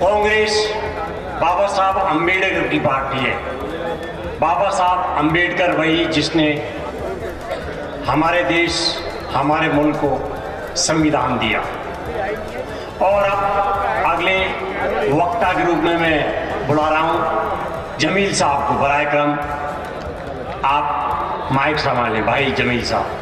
कांग्रेस बाबा साहब अंबेडकर की पार्टी है। बाबा साहब अंबेडकर वही जिसने हमारे देश, हमारे मुल्क को संविधान दिया। और अब अगले वक्ता के रूप में मैं बुला रहा हूं जमील साहब को। बराए करम आप माइक संभालें भाई जमील साहब।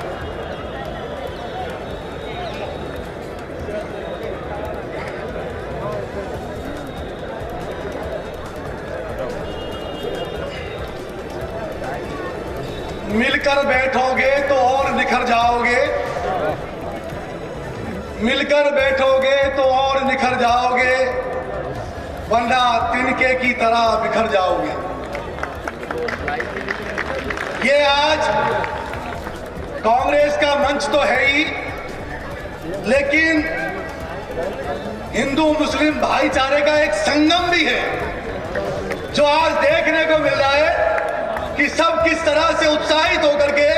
मिलकर बैठोगे तो और निखर जाओगे, मिलकर बैठोगे तो और निखर जाओगे, वरना तिनके की तरह बिखर जाओगे। ये आज कांग्रेस का मंच तो है ही, लेकिन हिंदू मुस्लिम भाईचारे का एक संगम भी है, जो आज देखने को मिल रहा है कि सब किस तरह से उत्साहित होकर के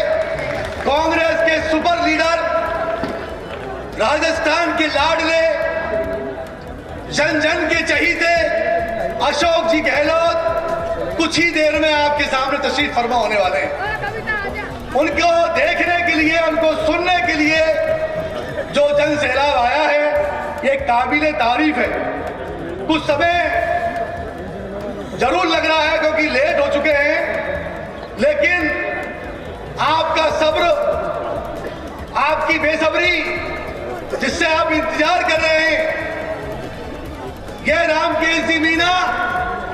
कांग्रेस के सुपर लीडर, राजस्थान के लाडले, जन जन के चहीते अशोक जी गहलोत कुछ ही देर में आपके सामने तशरीफ फरमा होने वाले हैं। उनको देखने के लिए, उनको सुनने के लिए जो जन सैलाब आया है, ये काबिले तारीफ है। कुछ समय जरूर लग रहा है क्योंकि लेट हो चुके हैं, लेकिन आपका सब्र, आपकी बेसब्री, जिससे आप इंतजार कर रहे हैं, यह रामकेश जी मीना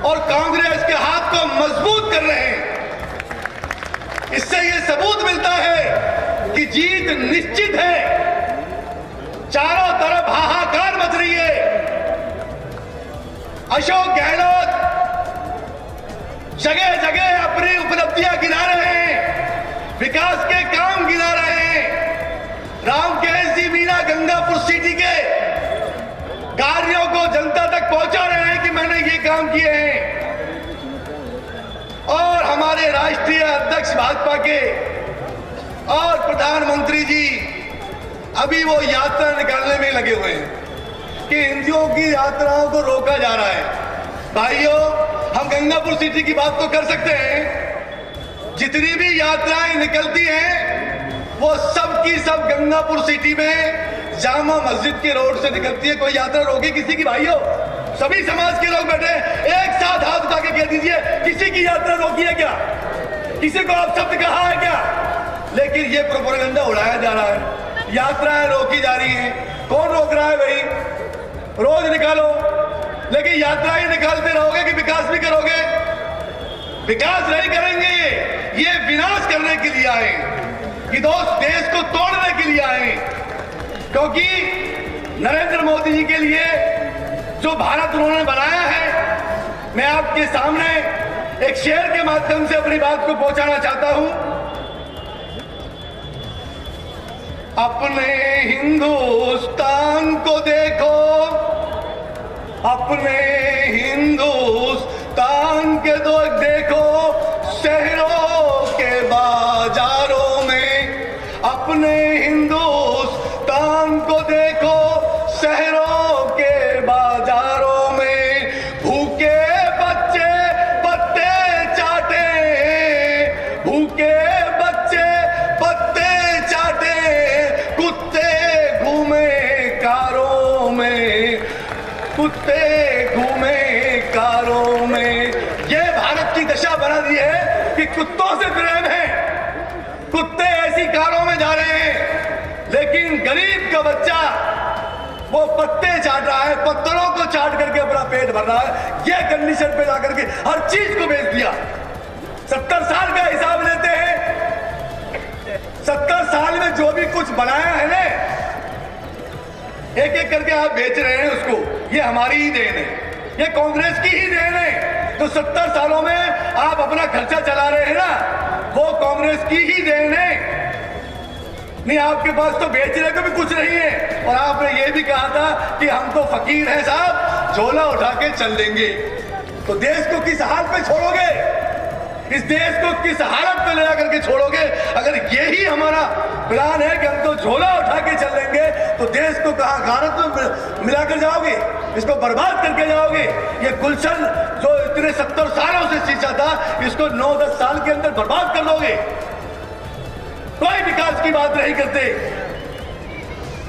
और कांग्रेस के हाथ को मजबूत कर रहे हैं। इससे यह सबूत मिलता है कि जीत निश्चित है। चारों तरफ हाहाकार मच रही है। अशोक गहलोत जगह जगह अपनी उपलब्धियां गिना रहे हैं, विकास के काम गिना रहे हैं। रामकेश जी मीना गंगापुर सिटी के कार्यों को जनता तक पहुंचा रहे हैं कि मैंने ये काम किए हैं। और हमारे राष्ट्रीय अध्यक्ष भाजपा के और प्रधानमंत्री जी अभी वो यात्रा निकालने में लगे हुए हैं कि हिंदुओं की यात्राओं को रोका जा रहा है। भाइयों, हम गंगापुर सिटी की बात तो कर सकते हैं। जितनी भी यात्राएं निकलती हैं वो सब की सब गंगापुर सिटी में जामा मस्जिद के रोड से निकलती है। कोई यात्रा रोके किसी की? भाइयों, सभी समाज के लोग बैठे एक साथ हाथ उठा के कह दीजिए, किसी की यात्रा रोकी है क्या? किसी को आप शब्द कहा है क्या? लेकिन ये प्रोपेगेंडा उड़ाया जा रहा है, यात्राएं रोकी जा रही है। कौन रोक रहा है भाई? रोज निकालो, लेकिन यात्राएं निकालते रहोगे कि विकास भी करोगे? विकास नहीं करेंगे, ये विनाश करने के लिए आए, कि दोस्त देश को तोड़ने के लिए आए। क्योंकि नरेंद्र मोदी जी के लिए जो भारत उन्होंने बनाया है, मैं आपके सामने एक शेर के माध्यम से अपनी बात को पहुंचाना चाहता हूं। अपने हिंदुस्तान को देखो, अपने हिंदुस्तान के दो देखो, शहरों के बाजारों में। अपने हिंदुस्तान को देखो, शहरों के बाजारों में। भूखे बच्चे पत्ते चाटे, भूखे बच्चे पत्ते चाटे, कुत्ते घूमे कारों में, कुत्ते घूमे कारों में। ये भारत की दशा बना दी है कि कुत्तों से प्रेम है, कुत्ते ऐसी कारों में जा रहे हैं, लेकिन गरीब का बच्चा वो पत्ते चाट रहा है, पत्थरों को चाट करके अपना पेट भर रहा है। ये कंडीशन पे जाकर के हर चीज को बेच दिया। 70 साल का हिसाब लेते हैं, 70 साल में जो भी कुछ बनाया है ना, एक एक करके आप बेच रहे हैं उसको। ये हमारी ही देन है, ये कांग्रेस की ही देन है। तो 70 सालों में आप अपना खर्चा चला रहे हैं ना, वो कांग्रेस की ही देन है। नहीं, आपके पास तो बेचने को भी कुछ नहीं है। और आपने ये भी कहा था कि हम तो फकीर हैं साहब, झोला उठा के चल देंगे। तो देश को किस हाल पे छोड़ोगे? इस देश को किस हालत पे ले जाकर के छोड़ोगे? अगर यही हमारा प्लान है कि हम तो झोला उठा के चल लेंगे तो देश को कहाँ गारत में मिलाकर जाओगे, इसको बर्बाद करके जाओगे। ये गुलशन जो इतने 70 सालों से सींचा था, इसको 9-10 साल के अंदर बर्बाद कर दोगे। कोई विकास की बात नहीं करते,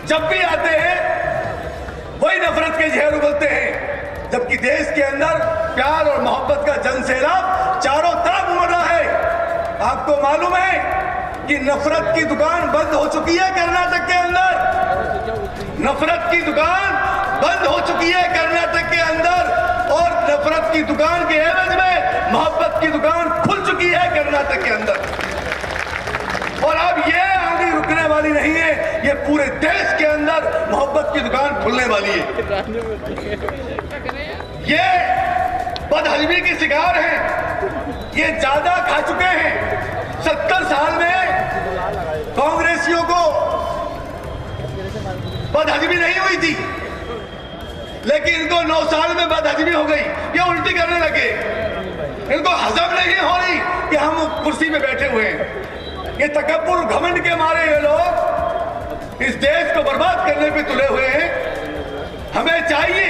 जब भी आते हैं वही नफरत के जहर उगलते हैं, जबकि देश के अंदर प्यार और मोहब्बत का जन सैलाब चारों तरफ उमड़ रहा है। आपको मालूम है कि नफरत की दुकान बंद हो चुकी है कर्नाटक के अंदर, नफरत की दुकान बंद हो चुकी है कर्नाटक के अंदर, और नफरत की दुकान के एवज में मोहब्बत की दुकान खुल चुकी है कर्नाटक के अंदर। और अब ये आगे रुकने वाली नहीं है, ये पूरे देश के अंदर मोहब्बत की दुकान खुलने वाली है। ये बदहजमी के शिकार हैं, ये ज्यादा खा चुके हैं। 70 साल में कांग्रेसियों को बदहजमी नहीं हुई थी, लेकिन इनको 9 साल में बदहजमी हो गई, ये उल्टी करने लगे। इनको हजम नहीं हो रही कि हम कुर्सी पे बैठे हुए हैं। ये तकब्बुर घमंड के मारे ये लोग इस देश को बर्बाद करने पे तुले हुए हैं। हमें चाहिए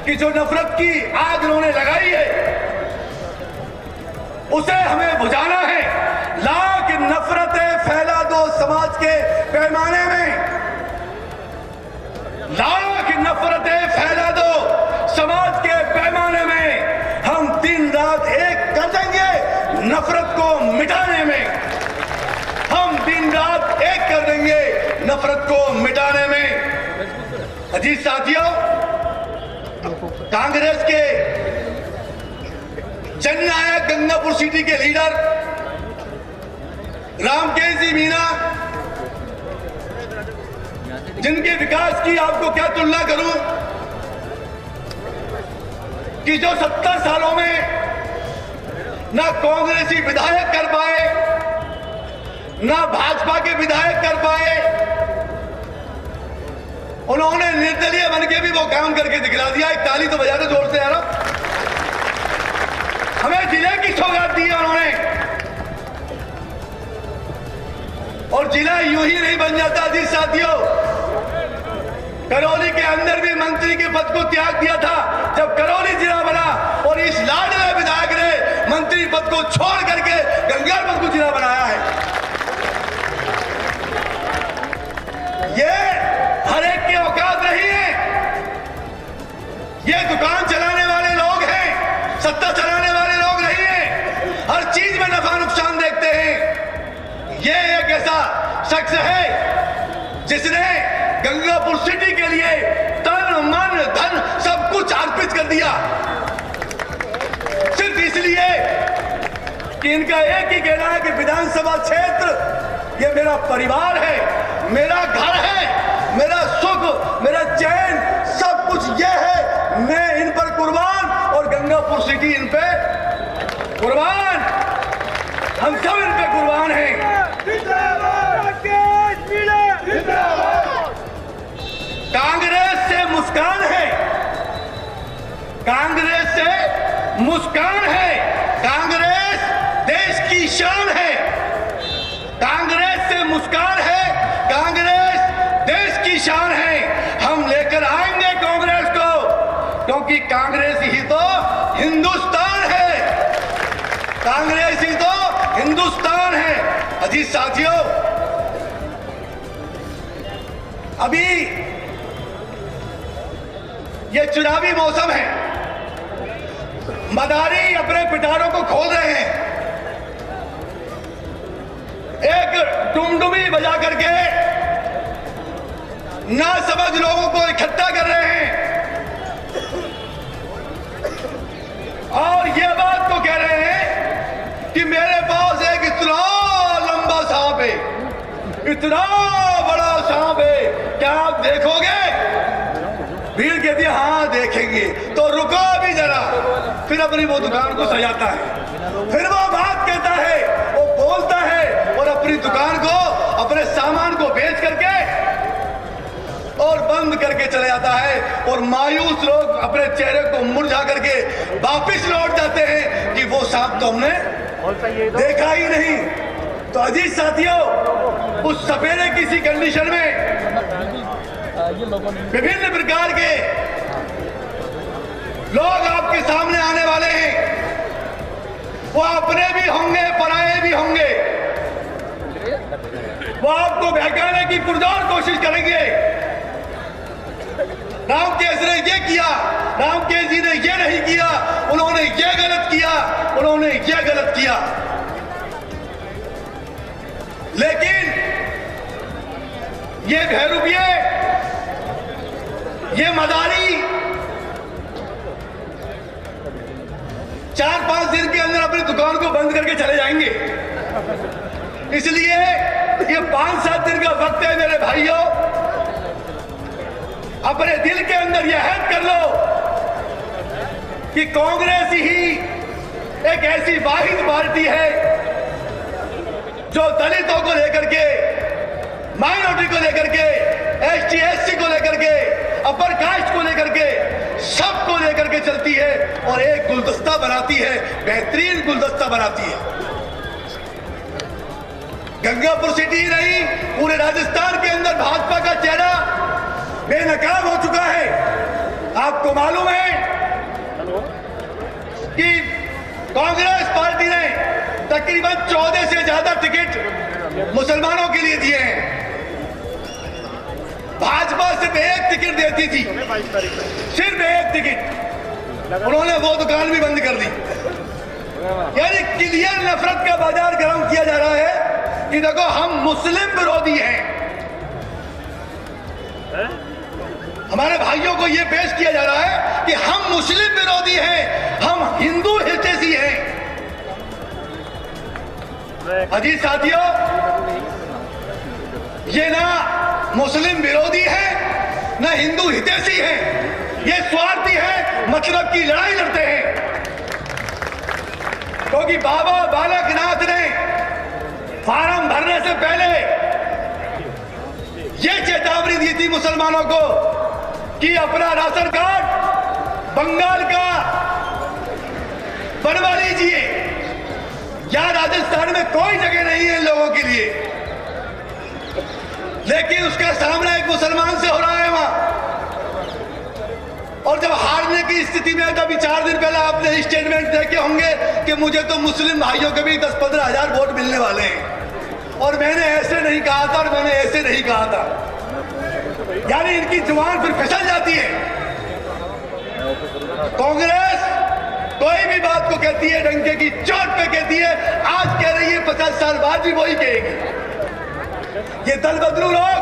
कि जो नफरत की आग इन्होंने लगाई है उसे हमें बुझाना है। लाख नफरतें फैला दो समाज के पैमाने में, लाख नफरतें फैला दो समाज के पैमाने में। हम दिन रात एक कर देंगे नफरत को मिटाने में, हम दिन रात एक कर देंगे नफरत को मिटाने में। अजीज साथियों, कांग्रेस के जननायक गंगापुर सिटी के लीडर रामकेश जी मीना, जिनके विकास की आपको क्या तुलना करूं, कि जो 70 सालों में ना कांग्रेसी विधायक कर पाए, ना भाजपा के विधायक कर पाए, उन्होंने निर्दलीय बन के भी वो काम करके दिखला दिया। एक ताली तो बजा दो जोर से यार। हमें जिले की सौगात दी है उन्होंने, और जिला यूं ही नहीं बन जाता। जी साथियों, करौली के अंदर भी मंत्री के पद को त्याग दिया था जब करौली जिला बना, और इस लाडले विधायक ने मंत्री पद को छोड़ करके गंगापुर को जिला बनाया है। ये हर एक की औकात नहीं है। ये दुकान चलाने वाले लोग हैं, सत्ता चलाने वाले लोग नहीं हैं। हर चीज में नफा नुकसान देखते हैं। ये एक ऐसा शख्स है जिसने गंगापुर सिटी के लिए तन मन धन सब कुछ अर्पित कर दिया, सिर्फ इसलिए कि इनका एक ही कहना है कि विधानसभा क्षेत्र ये मेरा परिवार है, मेरा घर है, मेरा सुख, मेरा चैन, सब कुछ ये है। मैं इन पर कुर्बान, और गंगापुर सिटी इन पे कुर्बान, हम सब इन पे कुर्बान हैं। कांग्रेस से मुस्कान है, कांग्रेस से मुस्कान है, कांग्रेस देश की शान है, कांग्रेस से मुस्कान है, कांग्रेस देश की शान है। हम लेकर आएंगे कांग्रेस को, क्योंकि कांग्रेस ही तो हिंदुस्तान है, कांग्रेस ही तो हिंदुस्तान है। अजीज साथियों, अभी ये चुनावी मौसम है, मदारी अपने पिटारों को खोल रहे हैं, एक डुमडुमी बजा करके ना समझ लोगों को इकट्ठा कर रहे हैं, और ये बात को कह रहे हैं कि मेरे पास एक इतना लंबा सांप है, इतना बड़ा सांप है, क्या आप देखोगे? भीड़ कहती है हाँ देखेंगे। तो रुको अभी जरा, फिर अपनी वो दुकान को सजाता है, फिर वो बात कहता है, वो बोलता है, और अपनी दुकान को, अपने सामान को बेच करके और बंद करके चले जाता है, और मायूस लोग अपने चेहरे को मुरझा करके वापिस लौट जाते हैं कि वो सांप तो हमने देखा ही नहीं। तो अजीज साथियों, उस सफेरे की सी कंडीशन में विभिन्न प्रकार के लोग आपके सामने आने वाले हैं। वो अपने भी होंगे, पराये भी होंगे। वो आपको बहकाने की पुरजोर कोशिश करेंगे। राम केस ने ये किया, राम केस जी ने ये नहीं किया, उन्होंने ये गलत किया, उन्होंने ये गलत किया। लेकिन ये बहरूपिये, ये मदारी 4-5 दिन के अंदर अपनी दुकान को बंद करके चले जाएंगे। इसलिए ये 5-7 दिन का वक्त है मेरे भाइयों, अपने दिल के अंदर यह हद कर लो कि कांग्रेस ही एक ऐसी वाहिद पार्टी है जो दलितों को लेकर के, माइनॉरिटी को लेकर के, एसटी एससी को लेकर के, अपर कास्ट को लेकर के, सबको लेकर के चलती है और एक गुलदस्ता बनाती है, बेहतरीन गुलदस्ता बनाती है। गंगापुर सिटी ही नहीं, पूरे राजस्थान के अंदर भाजपा का चेहरा बेनकाब हो चुका है। आपको मालूम है कि कांग्रेस पार्टी ने तकरीबन 14 से ज्यादा टिकट मुसलमानों के लिए दिए हैं। भाजपा सिर्फ एक टिकट देती थी, सिर्फ एक टिकट, उन्होंने वो दुकान भी बंद कर दी। यानी क्लियर नफरत का बाजार गर्म किया जा रहा है कि देखो हम मुस्लिम विरोधी हैं। हमारे भाइयों को यह पेश किया जा रहा है कि हम मुस्लिम विरोधी हैं, हम हिंदू हितैषी हैं। अजीज साथियों, ये ना मुस्लिम विरोधी है, ना हिंदू हितैषी है, ये स्वार्थी है, मतलब की लड़ाई लड़ते हैं। क्योंकि बाबा बालकनाथ ने फार्म भरने से पहले ये चेतावनी दी थी मुसलमानों को कि अपना राशन कार्ड बंगाल का बनवा लीजिए। या राजस्थान में कोई जगह नहीं है इन लोगों के लिए, लेकिन उसका सामना एक मुसलमान से हो रहा है वहां। और जब हारने की स्थिति में, तभी 4 दिन पहले आपने स्टेटमेंट देखे होंगे कि मुझे तो मुस्लिम भाइयों के भी 10-15 हजार वोट मिलने वाले हैं, और मैंने ऐसे नहीं कहा था और मैंने ऐसे नहीं कहा था। यानी इनकी जुबान फिर फिसल जाती है। कांग्रेस कोई भी बात को कहती है डंके की चोट पे कहती है, आज कह रही है 50 साल बाद भी वही कहेगी। ये दल बदलू लोग,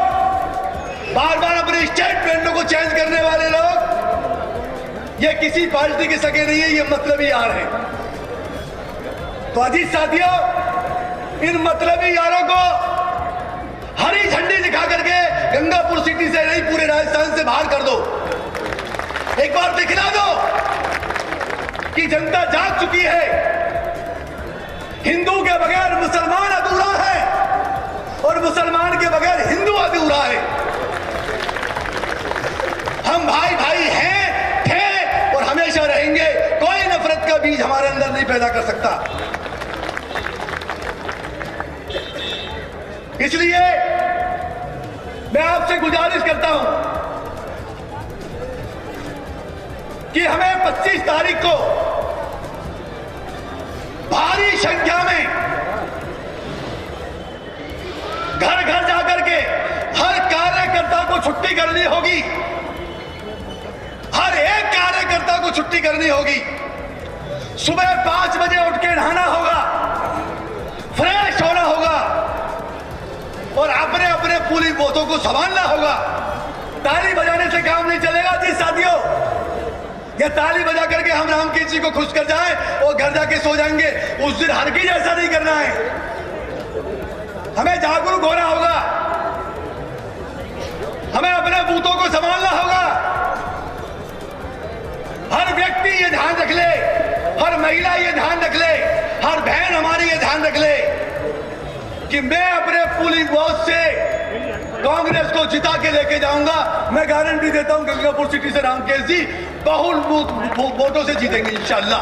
बार बार अपने स्टेटमेंटों को चेंज करने वाले लोग, ये किसी पार्टी के सगे नहीं है, ये मतलबी यार है। तो अजीज साथियों, इन मतलबी यारों को हरी झंडी दिखा करके गंगापुर सिटी से नहीं, पूरे राजस्थान से बाहर कर दो। एक बार दिखला दो कि जनता जाग चुकी है। हिंदू के बगैर मुसलमान अधूरा है और मुसलमान के बगैर हिंदू अधूरा है। हम भाई भाई हैं, थे और हमेशा रहेंगे। कोई नफरत का बीज हमारे अंदर नहीं पैदा कर सकता। इसलिए मैं आपसे गुजारिश करता हूं कि हमें 25 तारीख को भारी संख्या में घर घर जाकर के हर कार्यकर्ता को छुट्टी करनी होगी। हर एक कार्यकर्ता को छुट्टी करनी होगी। सुबह 5 बजे उठ के नहाना होगा, फ्रेश होना होगा और अपने अपने पूरी बोतों को संभालना होगा। ताली बजाने से काम नहीं चलेगा जी साथियों। या ताली बजा करके हम रामकेश जी को खुश कर जाएं और घर जाके सो जाएंगे, उस दिन हरगिज़ ऐसा नहीं करना है। हमें जागरूक होना होगा, हमें अपने बूथों को संभालना होगा। हर व्यक्ति ये ध्यान रख ले, हर महिला ये ध्यान रख ले, हर बहन हमारी ये ध्यान रख ले कि मैं अपने पोलिंग बूथ से कांग्रेस को जिता के लेके जाऊंगा। मैं गारंटी देता हूं गंगापुर सिटी से रामकेश जी बहुल वोटों से जीतेंगे इंशाल्लाह।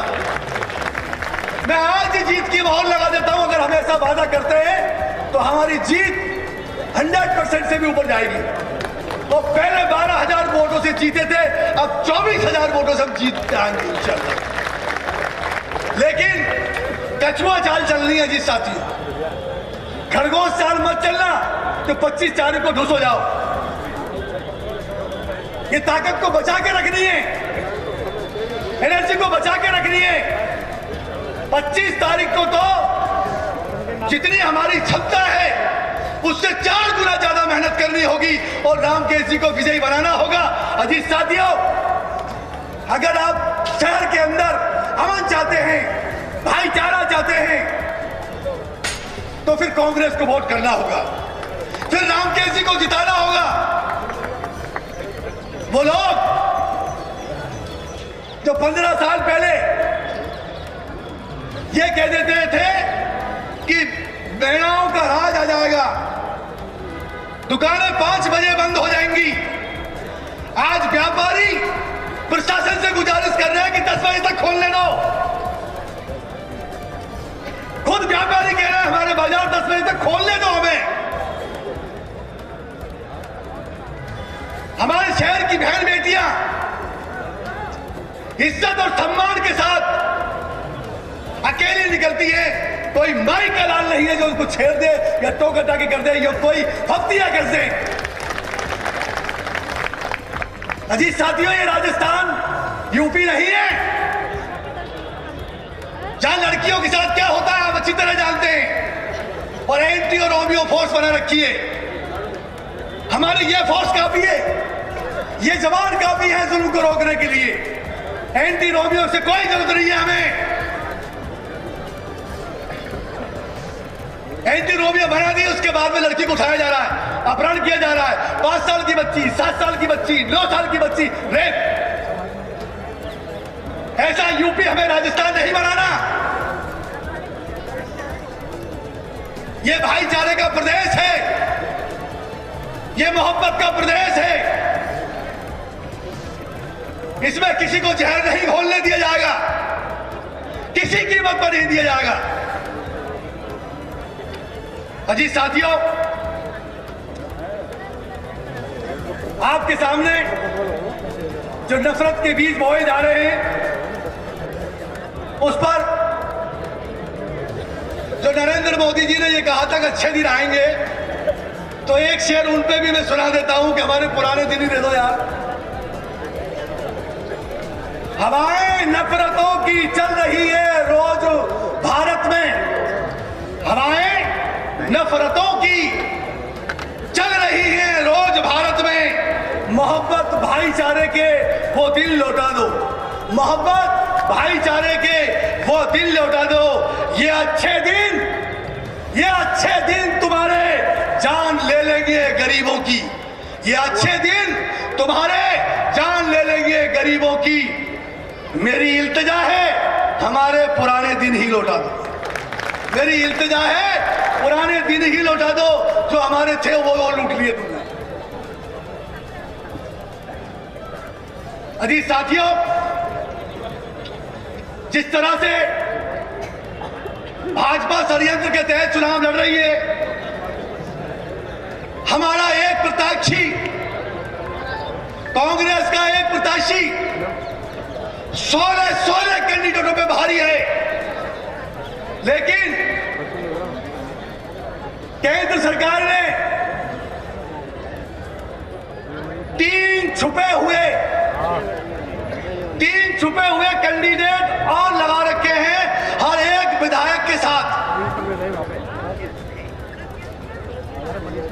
मैं आज ही जीत की मोहर लगा देता हूं। अगर हम ऐसा वादा करते हैं तो हमारी जीत 100% से भी ऊपर जाएगी। वो पहले 12,000 वोटों से जीते थे, अब 24,000 वोटों से हम जीत जाएंगे इंशाल्लाह। लेकिन कछुआ चाल चलनी है जी साथियों, खरगोश चाल मत चलना तो 25 तारीख को ढुस हो जाओ। ये ताकत को बचा के रखनी है, एनर्जी को बचा के रखनी है। 25 तारीख को तो जितनी हमारी क्षमता है उससे 4 गुना ज्यादा मेहनत करनी होगी और राम केश जी को विजयी बनाना होगा। अजीज साथियों, अगर आप शहर के अंदर अमन चाहते हैं, भाईचारा चाहते हैं, तो फिर कांग्रेस को वोट करना होगा, फिर राम केश जी को जिताना होगा। वो लोग जो 15 साल पहले ये कह देते थे कि महिलाओं का राज आ जाएगा, दुकानें 5 बजे बंद हो जाएंगी, आज व्यापारी प्रशासन से गुजारिश कर रहे हैं कि 10 बजे तक खोलने दो। खुद व्यापारी कह रहे हैं हमारे बाजार 10 बजे तक खोलने दो हमें। हमारे शहर की बहन बेटियां इज्जत और सम्मान के साथ अकेली निकलती है, कोई माई का लाल नहीं है जो उनको छेड़ दे या टोका टाकी कर दे या कोई हफ्तिया कर दे। अजीज साथियों, ये राजस्थान यूपी नहीं है जहां लड़कियों के साथ क्या होता है आप अच्छी तरह जानते हैं, और एंटी और रोमियो फोर्स बना रखी है। हमारी ये फोर्स काफी है, ये जवान काफी है जुल्म को रोकने के लिए। एंटी रोमियो से कोई जरूरत नहीं है हमें। एंटी रोमियो बना दी, उसके बाद में लड़की को उठाया जा रहा है, अपहरण किया जा रहा है। 5 साल की बच्ची, 7 साल की बच्ची, 9 साल की बच्ची, रेप। ऐसा यूपी हमें राजस्थान नहीं बनाना। ये भाईचारे का प्रदेश है, ये मोहब्बत का प्रदेश है। इसमें किसी को जहर नहीं घोलने दिया जाएगा, किसी कीमत पर नहीं दिया जाएगा। अजीज साथियों, आपके सामने जो नफरत के बीज बोए जा रहे हैं, उस पर जो नरेंद्र मोदी जी ने ये कहा था कि अच्छे दिन आएंगे, तो एक शेर उन पे भी मैं सुना देता हूं कि हमारे पुराने दिन ही दे दो यार। हवाएं नफरतों की चल रही है रोज भारत में, हवाएं नफरतों की चल रही है रोज भारत में। मोहब्बत भाईचारे के वो दिल लौटा दो, मोहब्बत भाईचारे के वो दिल लौटा दो। ये अच्छे दिन तुम्हारे जान ले लेंगे गरीबों की, ये अच्छे दिन तुम्हारे जान ले लेंगे गरीबों की। मेरी इल्तिजा है हमारे पुराने दिन ही लौटा दो, मेरी इल्तिजा है पुराने दिन ही लौटा दो, जो हमारे थे वो लूट लिए तुमने। अजीज साथियों, जिस तरह से भाजपा षड्यंत्र के तहत चुनाव लड़ रही है, हमारा एक प्रत्याशी, कांग्रेस का एक प्रत्याशी 16 कैंडिडेटों पे भारी है, लेकिन केंद्र सरकार ने 3 छुपे हुए कैंडिडेट और लगा रखे हैं हर एक विधायक के साथ।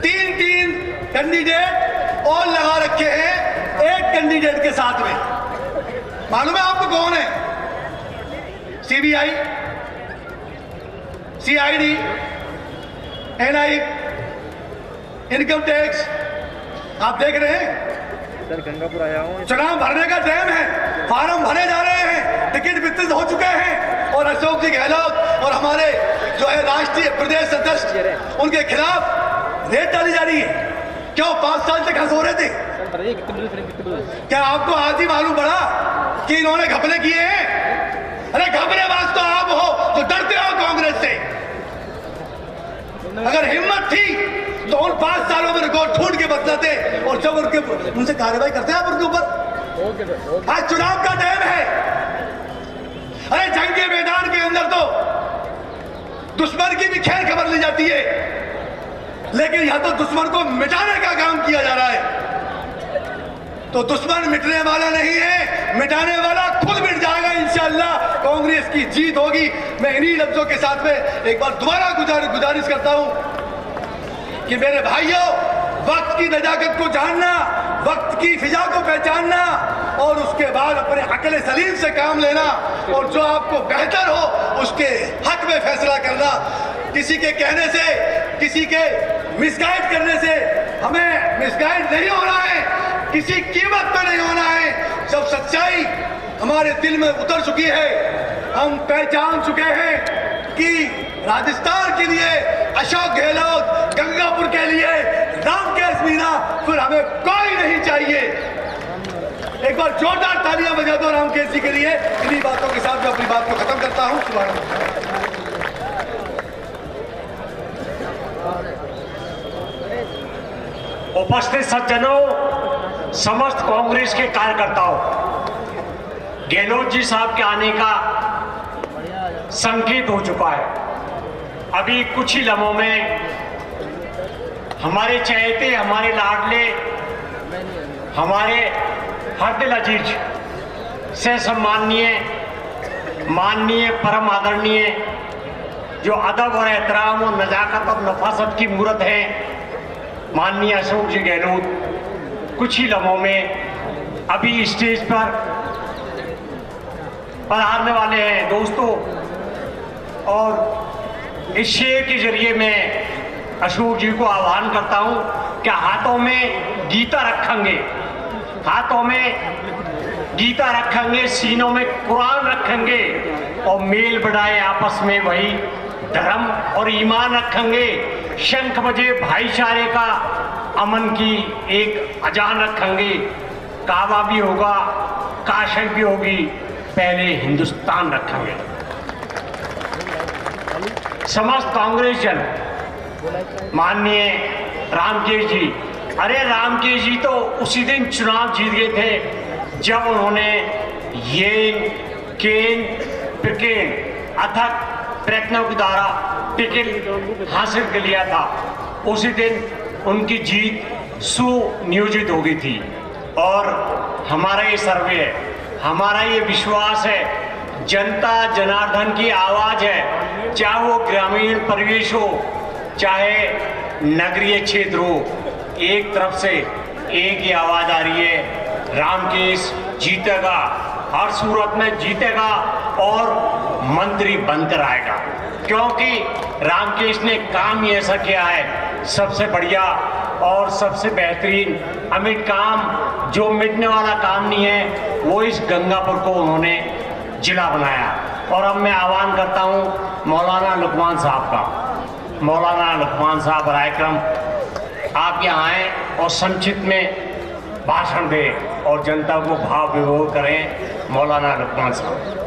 3 कैंडिडेट और लगा रखे हैं एक कैंडिडेट के साथ में। मालूम है आपको कौन है? CBI, CID, NI, income tax. आप देख रहे हैं सर, गंगापुर आया हूँ। चुनाव भरने का टाइम है, फार्म भरे जा रहे हैं, टिकट वितरित हो चुके हैं, और अशोक जी गहलोत और हमारे जो है राष्ट्रीय प्रदेश अध्यक्ष, उनके खिलाफ रेड डाली जा रही है। क्यों 5 साल से खस हो रहे थे? क्या आपको आज ही मालूम पड़ा कि इन्होंने घपले किए हैं? अरे घपलेबाज तो आप हो जो डरते हो कांग्रेस से। अगर हिम्मत थी तो उन 5 सालों में रिकॉर्ड छोड़ के बदलाते और जब उनसे कार्रवाई करते हैं आप उनके ऊपर। आज चुनाव का टाइम है। अरे जंग के मैदान के अंदर तो दुश्मन की भी खैर खबर ली जाती है, लेकिन यहां तो दुश्मन को मिटाने का काम किया जा रहा है। तो दुश्मन मिटने वाला नहीं है, मिटाने वाला खुद मिट जाएगा इंशाअल्लाह। कांग्रेस की जीत होगी। मैं इन्हीं लफ्जों के साथ में एक बार दोबारा गुजारिश करता हूं कि मेरे भाइयों, वक्त की नजाकत को जानना, वक्त की फिजा को पहचानना और उसके बाद अपने अक्ल सलीम से काम लेना और जो आपको बेहतर हो उसके हक में फैसला करना। किसी के कहने से, किसी के मिसगाइड करने से हमें मिसगाइड नहीं होना है, किसी कीमत पर नहीं होना है। जब सच्चाई हमारे दिल में उतर चुकी है, हम पहचान चुके हैं कि राजस्थान के लिए अशोक गहलोत, गंगापुर के लिए रामकेश मीणा, फिर हमें कोई नहीं चाहिए। एक बार जोरदार तालियां बजा दो रामकेश जी के लिए। इन्हीं बातों के साथ मैं अपनी बात को खत्म करता हूं। उपस्थित सज्जनों, समस्त कांग्रेस के कार्यकर्ताओं, गहलोत जी साहब के आने का संकेत हो चुका है। अभी कुछ ही लम्हों में हमारे चहेते, हमारे लाडले, हमारे हर दिल अजीज से सम्माननीय, माननीय, परम आदरणीय, जो अदब और एहतराम और नजाकत और नफासत की मूरत है, माननीय अशोक जी गहलोत कुछ ही लम्हों में अभी स्टेज पर पधारने वाले हैं। दोस्तों, और इस शेर के जरिए मैं अशोक जी को आह्वान करता हूं कि हाथों में गीता रखेंगे, हाथों में गीता रखेंगे, सीनों में कुरान रखेंगे और मेल बढ़ाए आपस में वही धर्म और ईमान रखेंगे। शंख बजे भाईचारे का, अमन की एक अजान रखेंगे। काबा भी होगा, काशी भी होगी, पहले हिंदुस्तान रखेंगे। समस्त कांग्रेस जन, माननीय रामकेश जी, अरे रामकेश जी तो उसी दिन चुनाव जीत गए थे जब उन्होंने येन केन पिकेन अथक प्रयत्नों के द्वारा टिकट हासिल कर लिया था। उसी दिन उनकी जीत सुनियोजित हो गई थी। और हमारा ये सर्वे है, हमारा ये विश्वास है, जनता जनार्दन की आवाज है, चाहे वो ग्रामीण परिवेश हो चाहे नगरीय क्षेत्र हो, एक तरफ से एक ही आवाज आ रही है, रामकेश जीतेगा, हर सूरत में जीतेगा और मंत्री बनकर आएगा। क्योंकि रामकेश ने काम ही ऐसा किया है, सबसे बढ़िया और सबसे बेहतरीन अमिट काम, जो मिटने वाला काम नहीं है, वो इस गंगापुर को उन्होंने जिला बनाया। और अब मैं आह्वान करता हूँ मौलाना लुकमान साहब का। मौलाना लुकमान साहब बराएकरम आप यहाँ आएँ और संक्षिप्त में भाषण दें और जनता को भाव विभोर करें। मौलाना लुकमान साहब।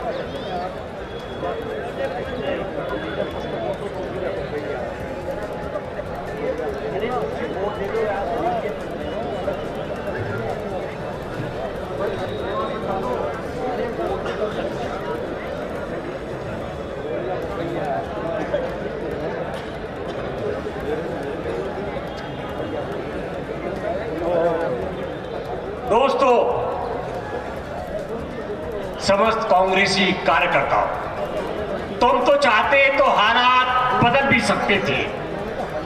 दोस्तों, समस्त कांग्रेसी कार्यकर्ताओं, तुम तो चाहते तो हालात बदल भी सकते थे,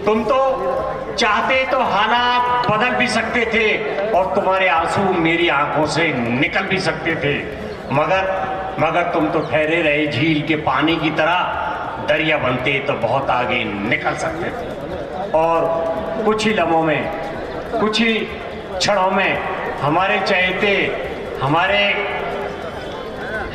तुम तो चाहते तो हालात बदल भी सकते थे और तुम्हारे आंसू मेरी आंखों से निकल भी सकते थे, मगर तुम तो ठहरे रहे झील के पानी की तरह, दरिया बनते तो बहुत आगे निकल सकते थे। और कुछ ही लम्हों में, कुछ ही क्षणों में हमारे चहेते,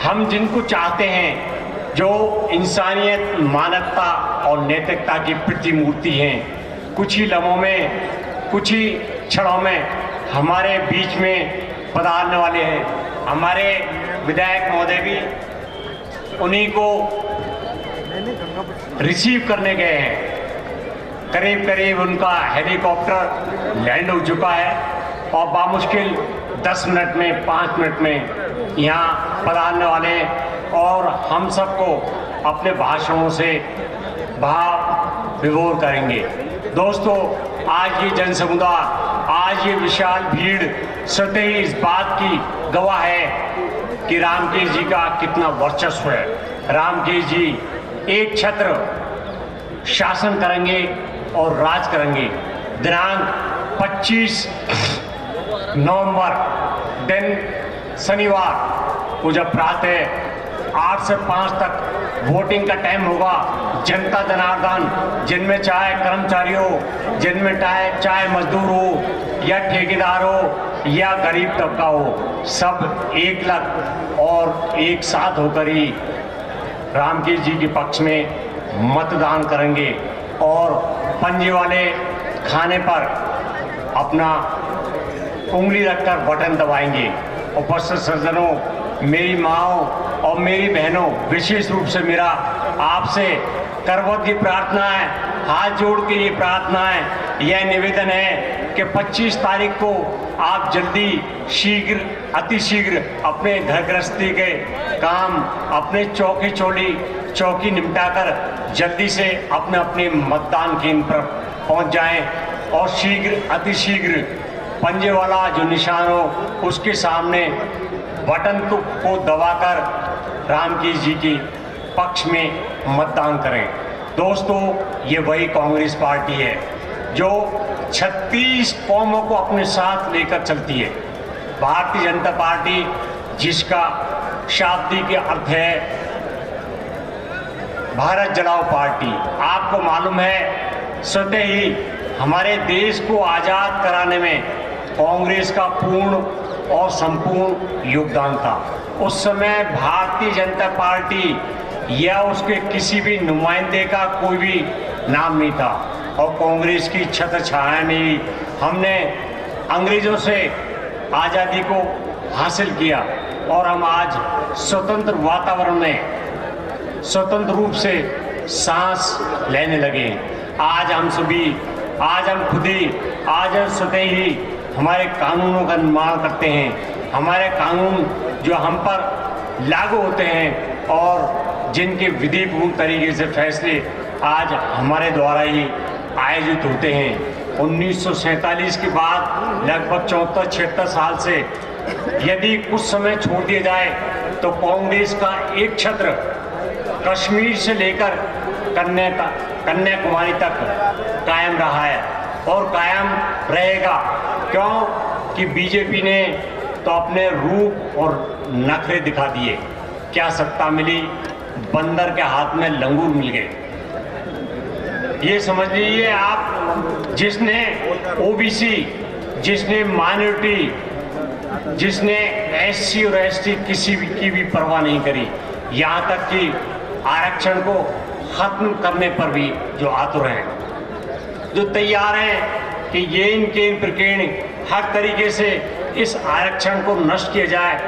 हम जिनको चाहते हैं, जो इंसानियत, मानवता और नैतिकता की प्रतिमूर्ति हैं, कुछ ही लम्हों में, कुछ ही क्षणों में हमारे बीच में पधारने वाले हैं। हमारे विधायक महोदय भी उन्हीं को रिसीव करने गए हैं। करीब करीब उनका हेलीकॉप्टर लैंड हो चुका है और बामुश्किल 10 मिनट में 5 मिनट में यहाँ पधारने वाले और हम सबको अपने भाषणों से भाव विभोर करेंगे। दोस्तों, आज ये जनसमुदाय, आज ये विशाल भीड़ स्वतः ही इस बात की गवाह है कि रामकेश जी का कितना वर्चस्व है। रामकेश जी एक छत्र शासन करेंगे और राज करेंगे। दिनांक 25 नवंबर दिन शनिवार को जब प्रातः 8 से 5 तक वोटिंग का टाइम होगा, जनता जनार्दन, जिनमें चाहे कर्मचारी हो, जिनमें चाहे मजदूर हो या ठेकेदार हो या गरीब तबका हो, सब एक लग और एक साथ होकर ही रामकेश जी के पक्ष में मतदान करेंगे और पंजे वाले खाने पर अपना उंगली रखकर बटन दबाएंगे। उपस्थित सज्जनों, मेरी माओं और मेरी बहनों, विशेष रूप से मेरा आपसे करवत की प्रार्थना है, हाथ जोड़ के ये प्रार्थना है, यह निवेदन है कि 25 तारीख को आप जल्दी शीघ्र अतिशीघ्र अपने घर गृहस्थी के काम, अपने चौकी निपटाकर जल्दी से अपने अपने मतदान केंद्र पर पहुंच जाएं और शीघ्र अतिशीघ्र पंजे वाला जो निशान हो उसके सामने बटन को दबाकर रामकेश जी के पक्ष में मतदान करें। दोस्तों, ये वही कांग्रेस पार्टी है जो 36 कौमों को अपने साथ लेकर चलती है। भारतीय जनता पार्टी, जिसका शाब्दिक अर्थ है भारत जलाओ पार्टी। आपको मालूम है, स्वतः ही हमारे देश को आज़ाद कराने में कांग्रेस का पूर्ण और संपूर्ण योगदान था। उस समय भारतीय जनता पार्टी या उसके किसी भी नुमाइंदे का कोई भी नाम नहीं था और कांग्रेस की छत्र छाया में ही हमने अंग्रेजों से आज़ादी को हासिल किया और हम आज स्वतंत्र वातावरण में स्वतंत्र रूप से सांस लेने लगे। आज हम खुद ही स्वतः ही हमारे कानूनों का निर्माण करते हैं। हमारे कानून जो हम पर लागू होते हैं और जिनके विधिपूर्ण तरीके से फैसले आज हमारे द्वारा ही आयोजित होते हैं। 1947 के बाद लगभग 74-76 साल से यदि कुछ समय छोड़ दिया जाए तो कांग्रेस का एक छत्र कश्मीर से लेकर कन्याकुमारी तक कायम रहा है और कायम रहेगा। क्यों कि बीजेपी ने तो अपने रूप और नखरे दिखा दिए। क्या सत्ता मिली? बंदर के हाथ में लंगूर मिल गए। ये समझ लीजिए आप, जिसने ओबीसी, जिसने माइनॉरिटी, जिसने एससी और एसटी किसी की भी परवाह नहीं करी, यहाँ तक कि आरक्षण को खत्म करने पर भी जो आतुर हैं, जो तैयार हैं कि ये इनके प्रकीर्ण हर तरीके से इस आरक्षण को नष्ट किया जाए,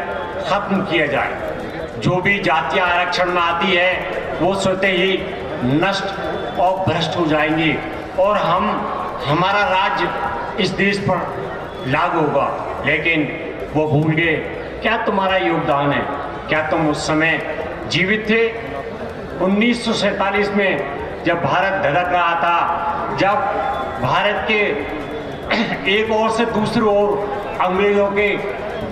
खत्म किया जाए। जो भी जातियां आरक्षण में आती है वो स्वतः ही नष्ट और भ्रष्ट हो जाएंगी और हमारा राज्य इस देश पर लागू होगा। लेकिन वो भूल गए, क्या तुम्हारा योगदान है? क्या तुम उस समय जीवित थे? 1947 में जब भारत धड़क रहा था, जब भारत के एक ओर से दूसरी ओर अंग्रेजों के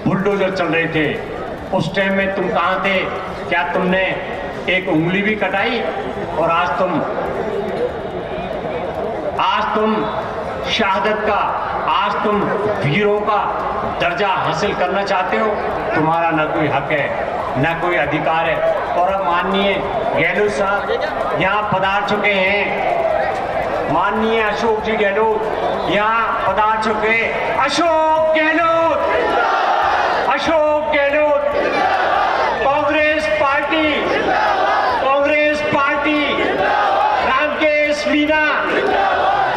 बुलडोजर चल रहे थे, उस टाइम में तुम कहाँ थे? क्या तुमने एक उंगली भी कटाई? और आज तुम शहादत का, आज तुम वीरों का दर्जा हासिल करना चाहते हो? तुम्हारा न कोई हक है, न कोई अधिकार है। और अब माननीय गहलोत साहब यहाँ पधार चुके हैं, माननीय अशोक जी गहलोत यहाँ पधार चुके। अशोक गहलोत, अशोक गहलोत, कांग्रेस पार्टी, रामकेश मीना,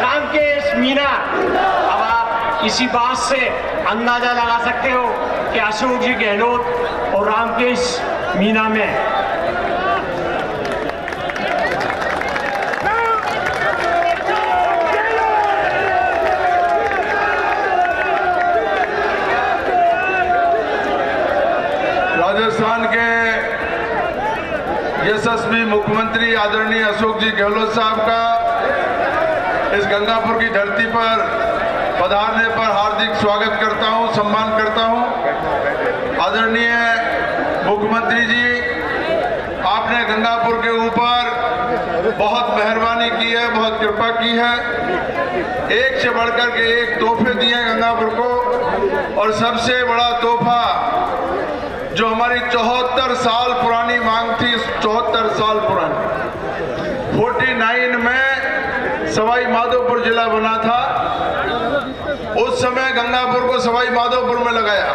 रामकेश मीना। अब आप इसी बात से अंदाजा लगा सकते हो कि अशोक जी गहलोत और रामकेश मीना में राजस्थान के यशस्वी मुख्यमंत्री आदरणीय अशोक जी गहलोत साहब का इस गंगापुर की धरती पर पधारने पर हार्दिक स्वागत करता हूं, सम्मान करता हूं। आदरणीय मुख्यमंत्री जी, आपने गंगापुर के ऊपर बहुत मेहरबानी की है, बहुत कृपा की है। एक से बढ़कर के एक तोहफे दिए गंगापुर को, और सबसे बड़ा तोहफा जो हमारी 74 साल पुरानी मांग थी, 74 साल पुरानी 49 में सवाई माधोपुर जिला बना था। उस समय गंगापुर को सवाई माधोपुर में लगाया।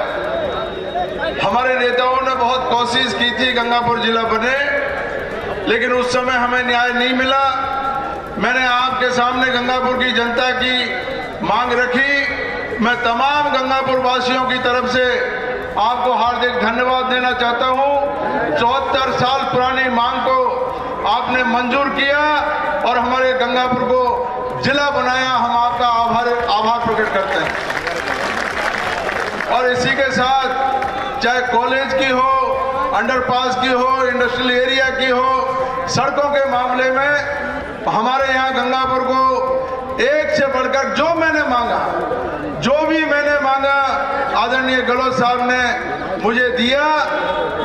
हमारे नेताओं ने बहुत कोशिश की थी गंगापुर जिला बने, लेकिन उस समय हमें न्याय नहीं मिला। मैंने आपके सामने गंगापुर की जनता की मांग रखी। मैं तमाम गंगापुर वासियों की तरफ से आपको हार्दिक धन्यवाद देना चाहता हूं। 74 साल पुरानी मांग को आपने मंजूर किया और हमारे गंगापुर को जिला बनाया। हम आपका आभार प्रकट करते हैं। और इसी के साथ चाहे कॉलेज की हो, अंडरपास की हो, इंडस्ट्रियल एरिया की हो, सड़कों के मामले में हमारे यहाँ गंगापुर को एक से बढ़कर जो मैंने मांगा, जो भी मैंने मांगा, आदरणीय गहलोत साहब ने मुझे दिया।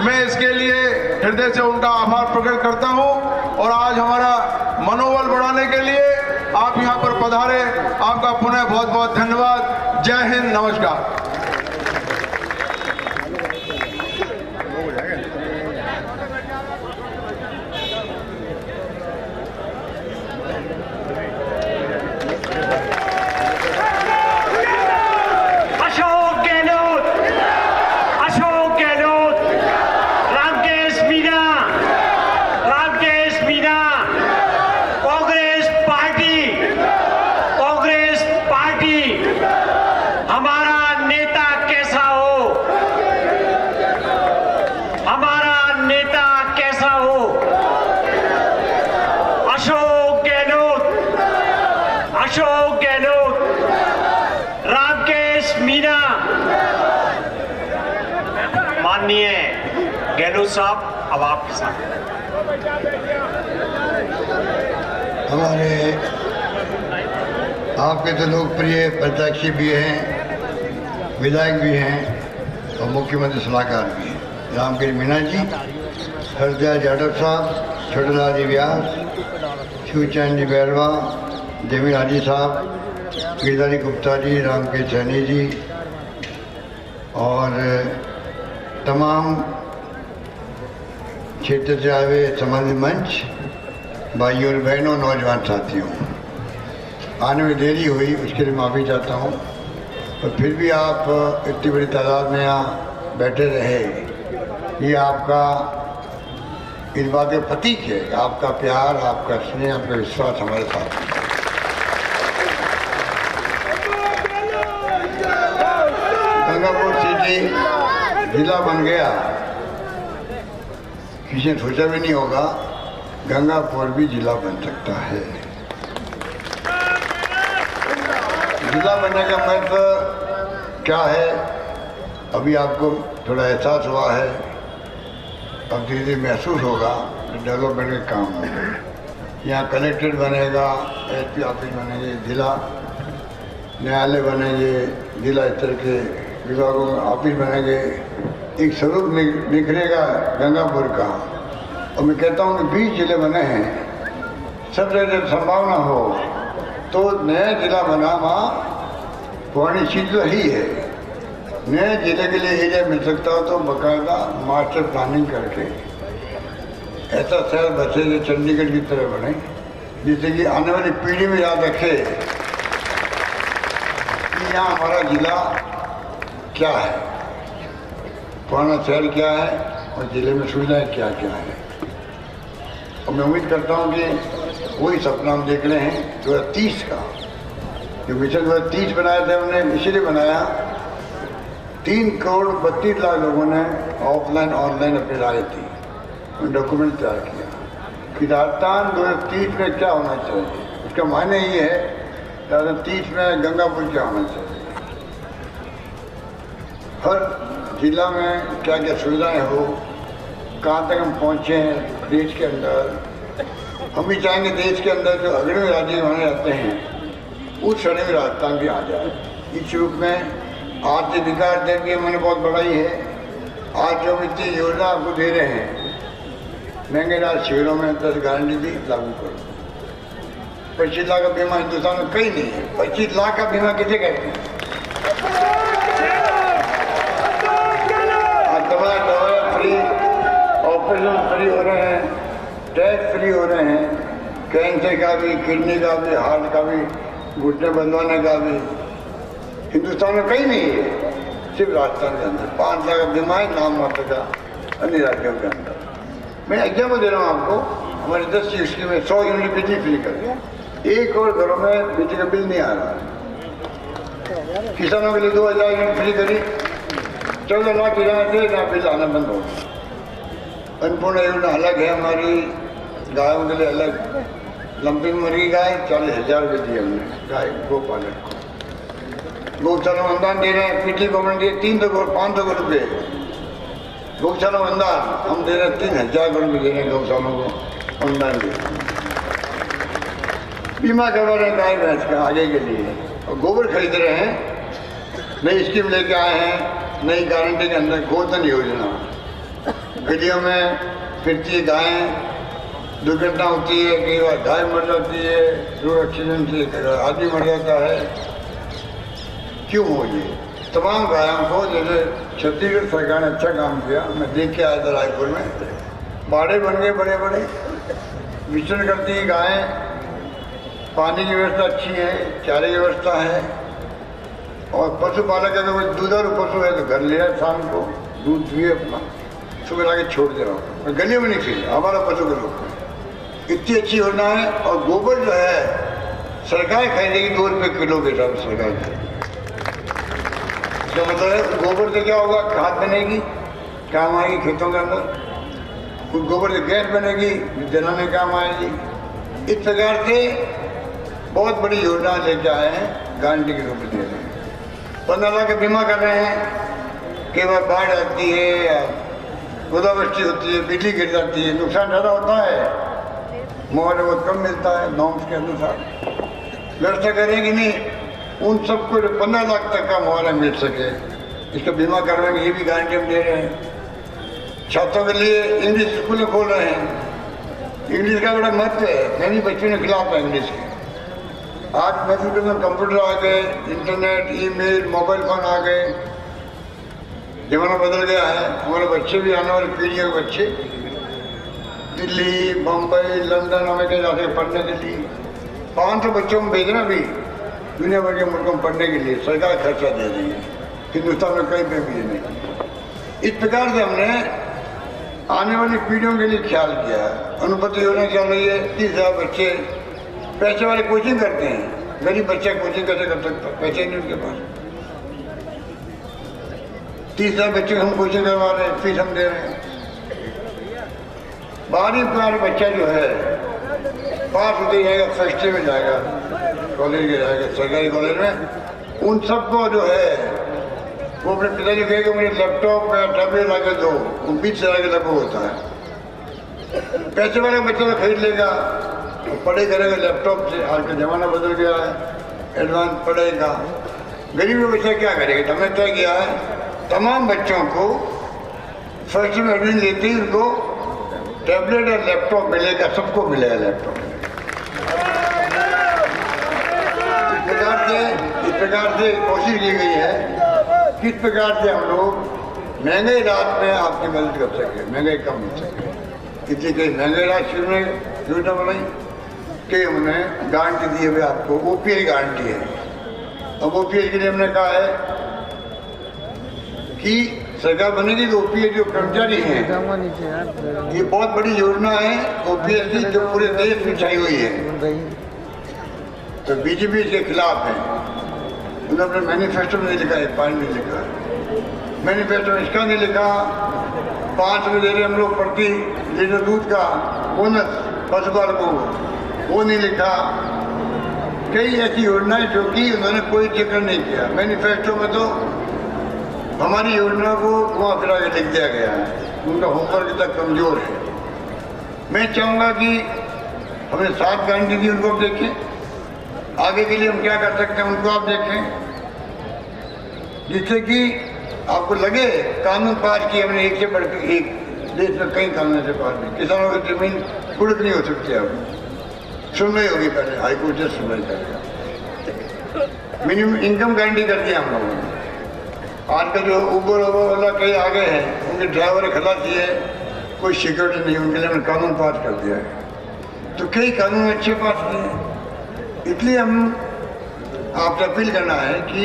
मैं इसके लिए हृदय से उनका आभार प्रकट करता हूं। और आज हमारा मनोबल बढ़ाने के लिए आप यहाँ पर पधारे, आपका पुनः बहुत बहुत धन्यवाद। जय हिंद, नमस्कार। अशोक गहलोत, रामकेश मीना। माननीय गहलोत साहब, अब आपके साथ। हमारे आपके तो लोकप्रिय प्रत्याशी भी हैं, विधायक भी हैं और मुख्यमंत्री सलाहकार भी हैं, रामकेश मीना जी, हरदयाल यादव साहब, छोटेलाल जी व्यास, शिवचंद जी बैरवा, जमील हाजी साहब, गिरधारी गुप्ता जी, रामकेश सैनी जी और तमाम क्षेत्र से आए हुए संबंधित मंच, भाइयों और बहनों, नौजवान साथियों, आने में देरी हुई उसके लिए माफ़ी चाहता हूँ। और फिर भी आप इतनी बड़ी तादाद में यहाँ बैठे रहे, ये आपका इस बात का प्रतीक है, आपका प्यार, आपका स्नेह, आपका विश्वास हमारे साथ है। गंगापुर सिटी जिला बन गया, किसी ने सोचा भी नहीं होगा गंगापुर भी जिला बन सकता है। जिला बनने का महत्व क्या है, अभी आपको थोड़ा एहसास हुआ है, अब धीरे धीरे महसूस होगा। डेवलपमेंट के काम होंगे, यहाँ कलेक्ट्रेट बनेगा, एसपी ऑफिस बनेंगे, जिला न्यायालय बनेंगे, जिला स्तर के विभागों में ऑफिस बनेंगे, एक स्वरूप निखरेगा गंगापुर का। और मैं कहता हूँ कि 20 जिले बने हैं, सब जगह संभावना हो तो नया जिला बना, वहाँ पुरानी चीज तो ही है, नए जिले के लिए एरिया मिल सकता हो तो बाकायदा मास्टर प्लानिंग करके ऐसा शहर बचे जो चंडीगढ़ की तरह बने, जिससे कि आने वाली पीढ़ी में याद रखे कि यहाँ हमारा जिला क्या है, पुराना शहर क्या है और जिले में सुविधाएं क्या क्या है। और मैं उम्मीद करता हूँ कि वही सपना हम देख रहे हैं 2030 का, जो मिशन 2030 बनाया था हमने इसलिए बनाया, 3 करोड़ 32 लाख लोगों ने ऑफलाइन ऑनलाइन अपनी राय दी, डॉक्यूमेंट तैयार किया कि राजस्थान 2030 में क्या होना चाहिए। इसका मायने ये है 2030 में गंगापुर क्या होना चाहिए। हर जिला में क्या क्या सुविधाएं हो, कहाँ तक हम पहुँचे हैं देश के अंदर। हम भी चाहेंगे देश के अंदर जो अग्रणी राज्य माने जाते हैं उस श्रेणी में राजस्थान भी आ जाए। इस रूप में आर्थिक विकास दर भी हमने बहुत बढ़ाई है। आज जो वित्तीय योजना आपको दे रहे हैं, महंगे इलाज शिविरों में 10 गारंटी भी लागू करो। 25 लाख का बीमा हिंदुस्तान में कहीं नहीं है। 25 लाख का बीमा किसे कहते हैं? दवा फ्री, ऑपरेशन फ्री हो रहे हैं, टेस्ट फ्री हो रहे हैं, कैंसर का भी, किडनी का भी, हार्ट का भी, घुटने बंधवाने का भी। हिंदुस्तान में कहीं नहीं है, सिर्फ राजस्थान के अंदर 5 लाख का बीमा है, नाम मात्र का, अन्य राज्यों के अंदर। मैं एग्जाम्पल दे रहा हूँ आपको। हमारी 10 यूनिवर्सिटी में 100 यूनिट बिजली फ्री कर दिया। एक और घरों में बिजली का बिल नहीं आ रहा है। किसानों के लिए 2000 यूनिट फ्री करी, 14 लाख किसान थे, ना बिल आना बंद हो गया। अन्नपूर्णा योजना अलग है हमारी, गायों के लिए अलग। लंपिंग मरी गाय 40,000 रुपये दिए हमने गाय गोपालक को। गौशाला अनुदान दे रहे हैं, पिछली गवर्नमेंट दिए 300 करोड़ 500 करोड़ रुपये गौशाला अनुदान, हम दे रहे हैं 3000 करोड़ रुपये दे रहे हैं गौशालों को अनुदान दे। बीमा करवा रहे हैं गाय भैंस का आगे के लिए, और गोबर खरीद रहे हैं। नई स्कीम लेके आए हैं, नई गारंटी के अंदर गोधन योजना। गलियों में फिरती है गायें, दुर्घटना होती है, कई बार गाय मर जाती है, रोड एक्सीडेंट से कई बार आदमी मर जाता है। क्यों हो ये? तमाम गायों को, जैसे छत्तीसगढ़ सरकार ने अच्छा काम किया, मैं देख के आया था रायपुर में, बाड़े बन गए बड़े बड़े, विचरण करती है गायें, पानी की व्यवस्था अच्छी है, चारे की व्यवस्था है। और पशुपालक अगर कोई दूधारू पशु है तो घर ले आए, शाम को दूध पिए अपना, सुबह लाके छोड़ दे रहा हूँ। गलियों में नहीं चाहिए हमारा पशु के लोग। इतनी अच्छी योजना है। और गोबर जो है सरकार खरीदेगी 2 रुपये किलो के हिसाब से सरकार खरीदेगी। तो मतलब है गोबर से क्या होगा? खाद बनेगी, काम आएगी खेतों के अंदर। कुछ गोबर से गैस बनेगी, जलाने काम आएगी। इस प्रकार से बहुत बड़ी योजना लेके आए हैं, गारंटी के रूप में दे रहे हैं। 15 लाख का बीमा कर रहे हैं। कई बार बाढ़ आती है या गोदावृष्टि होती है, बिजली गिर जाती है, नुकसान ज़्यादा होता है, मुआवजा बहुत कम मिलता है नॉर्म्स के अनुसार। व्यवस्था करें कि नहीं उन सबको 15 लाख तक का मुआवजा मिल सके, इसका बीमा करवाएंगे, ये भी गारंटी हम दे रहे हैं। छात्रों के लिए इंग्लिश स्कूल खोल रहे हैं। इंग्लिश का बड़ा महत्व है। मैं भी बच्चों के खिलाफ है इंग्लिश के। आज मैथमेटिक्स में कंप्यूटर आ गए, इंटरनेट, ईमेल, मोबाइल फोन आ गए, जमाना बदल गया है। हमारे बच्चे भी, आने वाली पीढ़ी के बच्चे दिल्ली, बम्बई, लंदन, अमेरिका जाते हैं पढ़ने के लिए। 500 बच्चों को भेजना भी दुनिया भर के मुल्कों में पढ़ने के लिए सरकार खर्चा दे रही है। हिंदुस्तान में कहीं पे भी नहीं। इस प्रकार से हमने आने वाली पीढ़ियों के लिए ख्याल किया है। अनुपति योजना चल रही है। 30,000 बच्चे पैसे वाले कोचिंग करते हैं, गरीब बच्चे कोचिंग कैसे कर सकता? पैसे नहीं उनके पास। 30,000 बच्चे हम कोचिंग करवा रहे हैं, फीस हम दे रहे हैं। 12वीं का बच्चा जो है पास होते जाएगा, फर्स्ट ईयर में जाएगा, कॉलेज में जाएगा, सरकारी कॉलेज में। उन सबको जो है वो अपने पिताजी कहेगा मुझे लैपटॉप या टैबलेट ला के दो, वो 20,000 के लगभग होता है। पैसे वाले बच्चे तो खरीद लेगा, पढ़ाई करेगा लैपटॉप से। आज का ज़माना बदल गया है, एडवांस पढ़ाई का। गरीब बच्चा क्या करेगा? हमने तय किया है तमाम बच्चों को फर्स्ट में एडमिशन लेते ही उनको टैबलेट या लैपटॉप मिलेगा, सबको मिलेगा लैपटॉप। इस प्रकार से कोशिश की गई है किस प्रकार से हम लोग महंगे इलाज में आपकी मदद कर सके, महंगाई कम हो सके। किसी के महंगे इलाज शुरू में योजना बनाई कि हमने गारंटी दी है आपको, ओपीआई गारंटी है। अब ओपीआई के लिए हमने कहा है कि सरकार बनेगी तो ओपीआई जो कर्मचारी हैं, ये बहुत बड़ी योजना है ओपीआई की जो पूरे देश में छाई हुई है। तो बीजेपी इसके खिलाफ है। उन्होंने अपने मैनिफेस्टो में नहीं लिखा है, पॉइंट नहीं लिखा है। मैनिफेस्टो में इसका नहीं लिखा 5 में दे रहे हम लोग प्रति लीटर दूध का बोनस पशुपालकों को, वो नहीं लिखा। कई ऐसी योजनाएं जो कि उन्होंने कोई जिक्र नहीं किया। मैनिफेस्टो में तो हमारी योजना को घुमा फिरा के लिख दिया गया है, उनका होमवर्क इतना कमजोर है। मैं चाहूँगा कि हमने 7 गारंटी दी, उनको आप देखें, आगे के लिए हम क्या कर सकते हैं उनको आप देखें, जिससे कि आपको लगे कानून पास किए हमने, एक से बढ़ के एक, देश में कई कानून से पास किए। किसानों की जमीन कुड़क नहीं हो सकती। अब सुनवाई होगी, पहले हाईकोर्ट से सुनवाई करेगा। मिनिमम इनकम गारंटी कर दिया हम लोगों ने। आजकल जो उबर वाला कई आगे हैं, उनके ड्राइवर खलासी है, कोई सिक्योरिटी नहीं, उनके लिए हमने कानून पास कर दिया है। तो कई कानून अच्छे पास किए। इसलिए हम आपसे अपील करना है कि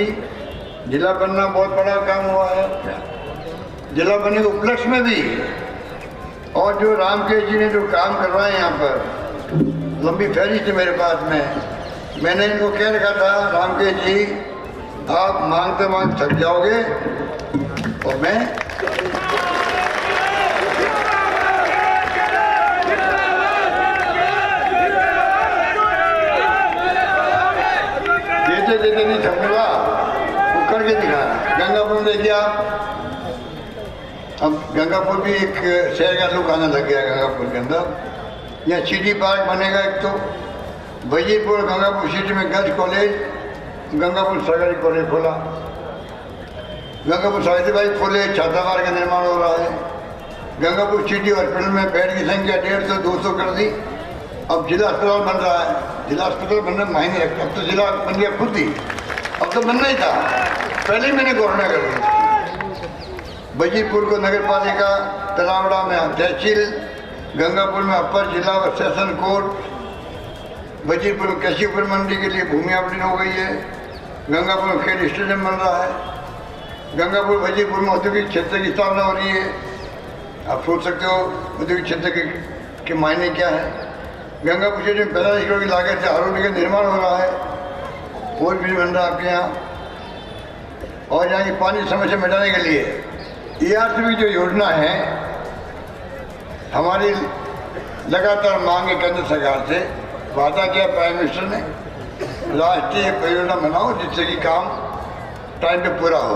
जिला बनना बहुत बड़ा काम हुआ है, जिला बनने के उपलक्ष्य में भी, और जो रामकेश जी ने जो काम करवाए यहाँ पर, लंबी फहरिस्त थी मेरे पास में, मैंने इनको कह रखा था, रामकेश जी आप मांगते मांग थक जाओगे और मैं देते देते नहीं थकूंगा, वो करके दिखाना। गंगापुर में देखिए आप, अब गंगापुर भी एक शहर का लुक आने लग गया। गंगापुर के अंदर यहाँ सिटी पार्क बनेगा एक, तो वजीरपुर गंगापुर सिटी में गर्ल्स कॉलेज, गंगापुर सरकारी कॉलेज खोला, गंगापुर सावित्रीबाई फुले छात्रावास का निर्माण हो रहा है। गंगापुर सिटी हॉस्पिटल में बेड की संख्या 150-200 कर दी। अब जिला अस्पताल बन रहा है। जिला अस्पताल बनने में मायने रखता, अब तो जिला बन गया खुद ही, अब तो बनना ही था, पहले ही मैंने घोषणा कर दी। वजीरपुर को नगर पालिका, तलावड़ा में तहसील, गंगापुर में अपर जिला व सेशन कोर्ट, वजीरपुर में कृषि उपज मंडी के लिए भूमि आवंटन हो गई है। गंगापुर में खेल स्टेडियम बन रहा है। गंगापुर वजीरपुर में औद्योगिक क्षेत्र की स्थापना हो रही है। आप सोच सकते हो औद्योगिक क्षेत्र के मायने क्या है। गंगापुर क्षेत्र में 45 करोड़ की लागत से आरोपी का निर्माण हो रहा है, और भी बन रहा है आपके यहाँ। और यहाँ की पानी समस्या मिटाने के लिए ERCP जो योजना है, हमारी लगातार मांग है केंद्र सरकार से, वादा किया प्राइम मिनिस्टर ने, राष्ट्रीय परियोजना बनाओ जिससे कि काम टाइम पे पूरा हो।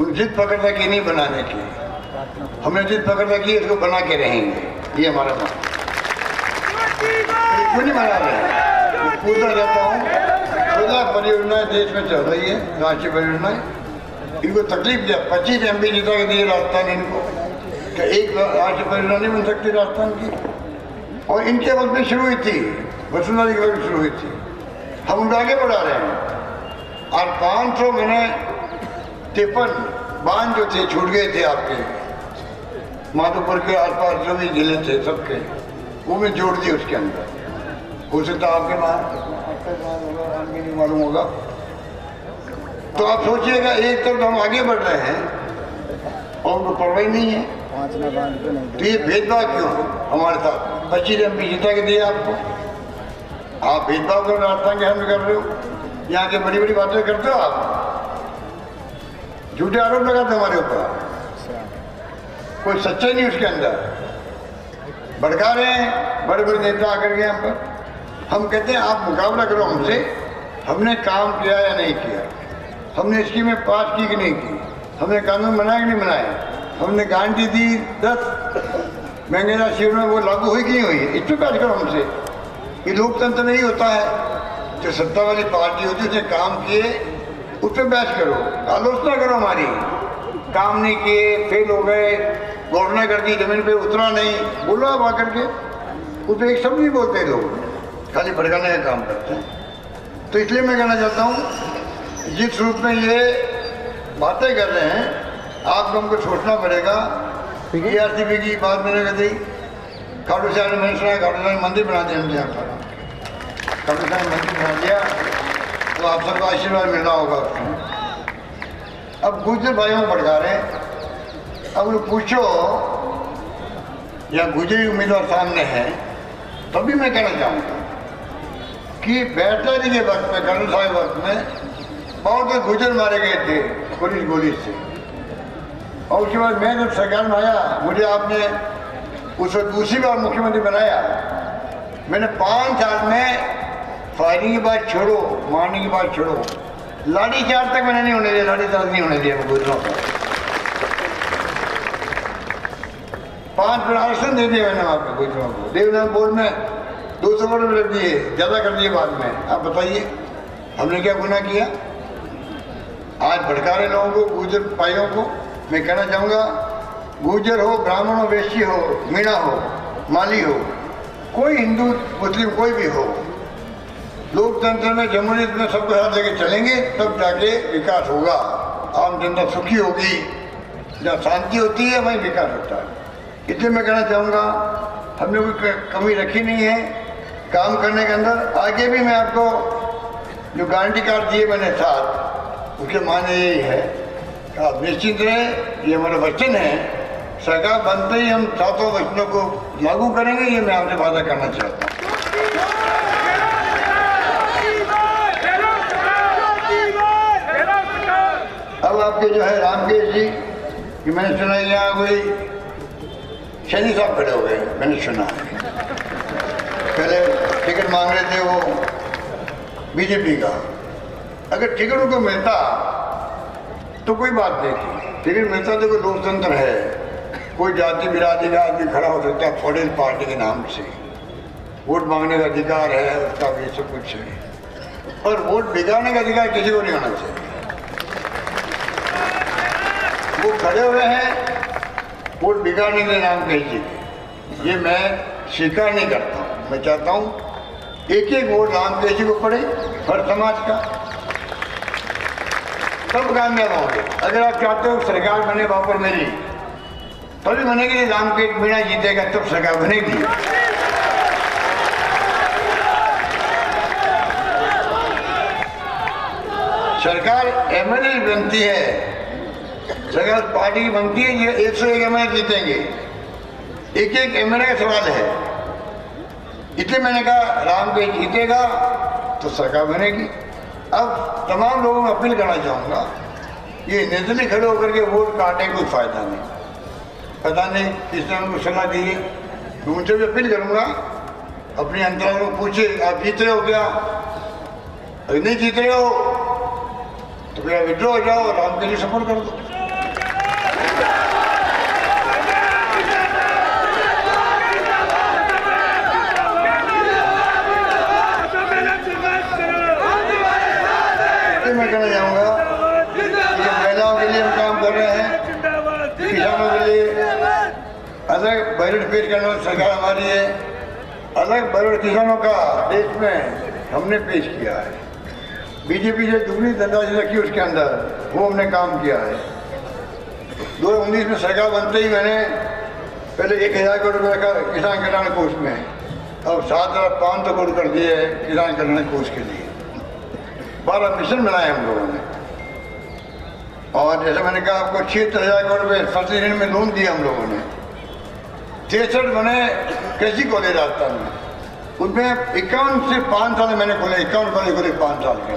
उन जिद पकड़ रखी नहीं बनाने की, हमने जिद पकड़ रखी है, इसको बना के रहेंगे, ये हमारा मान। क्यों नहीं बना रहे, पूछता रहता हूँ। 16 परियोजनाएं देश में चल रही है, राष्ट्रीय परियोजनाएं, इनको तकलीफ दिया। 25 MP जीता के दिए राजस्थान इनको, कि एक राष्ट्रीय परियोजना नहीं बन सकती राजस्थान की, और इनके वक्त में शुरू हुई थी, वसुंधरा के वक्त शुरू हुई थी, हम उनको आगे बढ़ा रहे हैं। और 500 मैंने 53 बांध जो थे छूट गए थे आपके माधोपुर के आसपास जो भी जिले थे सबके, वो मैं जोड़ दी उसके अंदर। हो सकता आपके नहीं मालूम होगा। तो आप सोचिएगा, एक तरफ हम आगे बढ़ रहे हैं और उनको परवाह नहीं है, तो ये भेदभाव क्यों हमारे साथ? 25 MP जीता के दिए आपको, आप भेदभाव कर राजस्थान के हम कर रहे हो, यहाँ के बड़ी बड़ी बातें करते हो आप, झूठे आरोप लगाते हमारे ऊपर, कोई सच्चाई नहीं उसके अंदर, भड़का रहे हैं बड़े बड़े नेता आकर के यहाँ पर। हम कहते हैं आप मुकाबला करो हमसे, हमने काम किया या नहीं किया, हमने स्कीमें पास की कि नहीं की, हमने कानून बनाया कि नहीं बनाया, हमने गारंटी दी 10 महंगाई शिविर में, वो लागू हुई कि नहीं हुई, इस पर बात करो हमसे। ये लोकतंत्र नहीं होता है, जो सत्ता वाली पार्टी होती है उसने काम किए उस पर बहस करो, आलोचना करो हमारी, काम नहीं किए, फेल हो गए, घोषणा कर दी, जमीन पे उतरा नहीं, बोलो आप आकर के, उस पर एक शब्द नहीं बोलते लोग, खाली भड़काने का काम करते हैं। तो इसलिए मैं कहना चाहता हूँ, जिस रूप में ये बातें कर रहे हैं, आपको हमको सोचना पड़ेगा। ERCP की बात मैंने कह दी, खाटू श्याम ने, मैंने सुना खाटू श्याम मंदिर बना दिया, हमने यहाँ पर खाटू श्याम मंदिर बना दिया, तो आप सबका आशीर्वाद मिल रहा होगा। अब गुजर भाइयों को भड़का रहे हैं। अब उन्हें पूछो, या गुजरी उम्मीदवार सामने है, तभी मैं कहना चाहूँगा कि बैटरी के वक्त में, कर्नल साहब वक्त में बहुत से गुजर मारे गए थे पुलिस गोली से। और उसके बाद मैं जब सरकार में आया, मुझे आपने उस वक्त दूसरी बार मुख्यमंत्री बनाया, मैंने 5 साल में फायरिंग की बात छोड़ो, मारने की बात छोड़ो, लाठी चार्ज तक मैंने नहीं होने दिया, लाठी चार्ज नहीं होने दिया गुजरों को। 5 मिनट आरक्षण दे दिया मैंने वहाँ पे गुजरों को। देवनाथ बोर्ड में 200 करोड़ लग दिए, ज़्यादा कर दिए बाद में। आप बताइए हमने क्या गुनाह किया? आज भड़का रहे लोगों को, गुजर भाइयों को। मैं कहना चाहूँगा, गुजर हो, ब्राह्मण हो, वैश्य हो, मीणा हो, माली हो, कोई हिंदू मुस्लिम कोई भी हो, लोकतंत्र में जमहूरियत में सबको साथ लेके चलेंगे तब जाके विकास होगा, आम जनता सुखी होगी। जहाँ शांति होती है वहीं विकास होता है। इसलिए मैं कहना चाहूँगा हमने कोई कमी रखी नहीं है काम करने के अंदर। आगे भी मैं आपको जो गारंटी कार्ड दिए मैंने साथ, उसके माने यही है कि आप निश्चित रहें, ये हमारा वचन है। सरकार बनते ही हम 7 वचनों को लागू करेंगे, ये मैं आपसे वादा करना चाहता हूँ। अब आपके जो है रामकेश जी कि मैंने सुना यहाँ कोई शनि साहब खड़े हो गए, मैंने सुना पहले टिकट मांग रहे थे वो बीजेपी का। अगर टिकट उनको मिलता तो कोई बात नहीं थी, टिकट मिलता तो कोई लोकतंत्र है, कोई जाति बिरादरी का आदमी खड़ा हो सकता है पॉलिटिकल पार्टी के नाम से, वोट मांगने का अधिकार है उसका, भी सब कुछ है। और वोट बिगाड़ने का अधिकार किसी को नहीं होना चाहिए। वो खड़े हुए हैं वोट बिगाड़ने के नाम कह जी, ये मैं स्वीकार नहीं करता हूँ। मैं चाहता हूँ एक एक वोट रामकेश जी को पड़े, हर समाज का, तब कामयाब होंगे। अगर आप चाहते हो सरकार बने वापस मेरी, तभी बनेगी। रामकेश मीणा जीतेगा तब सरकार बनेगी। सरकार एमएलए बनती है, सरकार पार्टी की बनती है, ये 101 एमएलए जीतेंगे। एक एक एमएलए का सवाल है। इसलिए मैंने कहा रामकेश जीतेगा तो सरकार बनेगी। अब तमाम लोगों को अपील करना चाहूँगा, ये निर्दलीय खड़े होकर के वोट काटने कोई फायदा नहीं। पता नहीं किसने उनको सलाह दी है, मैं उनसे भी अपील करूँगा अपने अंतराल को पूछे आप जीत रहे हो क्या? अगर नहीं जीत रहे हो तो फिर विड्रॉ हो जाओ और रामकेश जी सपोर्ट कर दो। मैं कहना चाहूँगा कि महिलाओं के लिए हम काम कर रहे हैं, किसानों के लिए अलग बजट पेश करने वाली सरकार हमारी है। अलग बजट किसानों का देश में हमने पेश किया है। बीजेपी से दुगनी धनराशि रखी उसके अंदर, वो हमने काम किया है। 2019 में सरकार बनते ही मैंने पहले 1000 करोड़ रुपये रखा किसान कल्याण कोष में, अब 7500 करोड़ कर दिए है किसान कल्याण कोष के लिए। 12 मिशन बनाए हम लोगों ने। और जैसे मैंने कहा आपको 76,000 करोड़ रुपये फसली ऋण में लोन दिया हम लोगों ने। 63 बने कृषि कॉलेज राजस्थान में, उनमें 51 से 5 साल मैंने खोले, 51 कॉलेज खोले 5 साल के।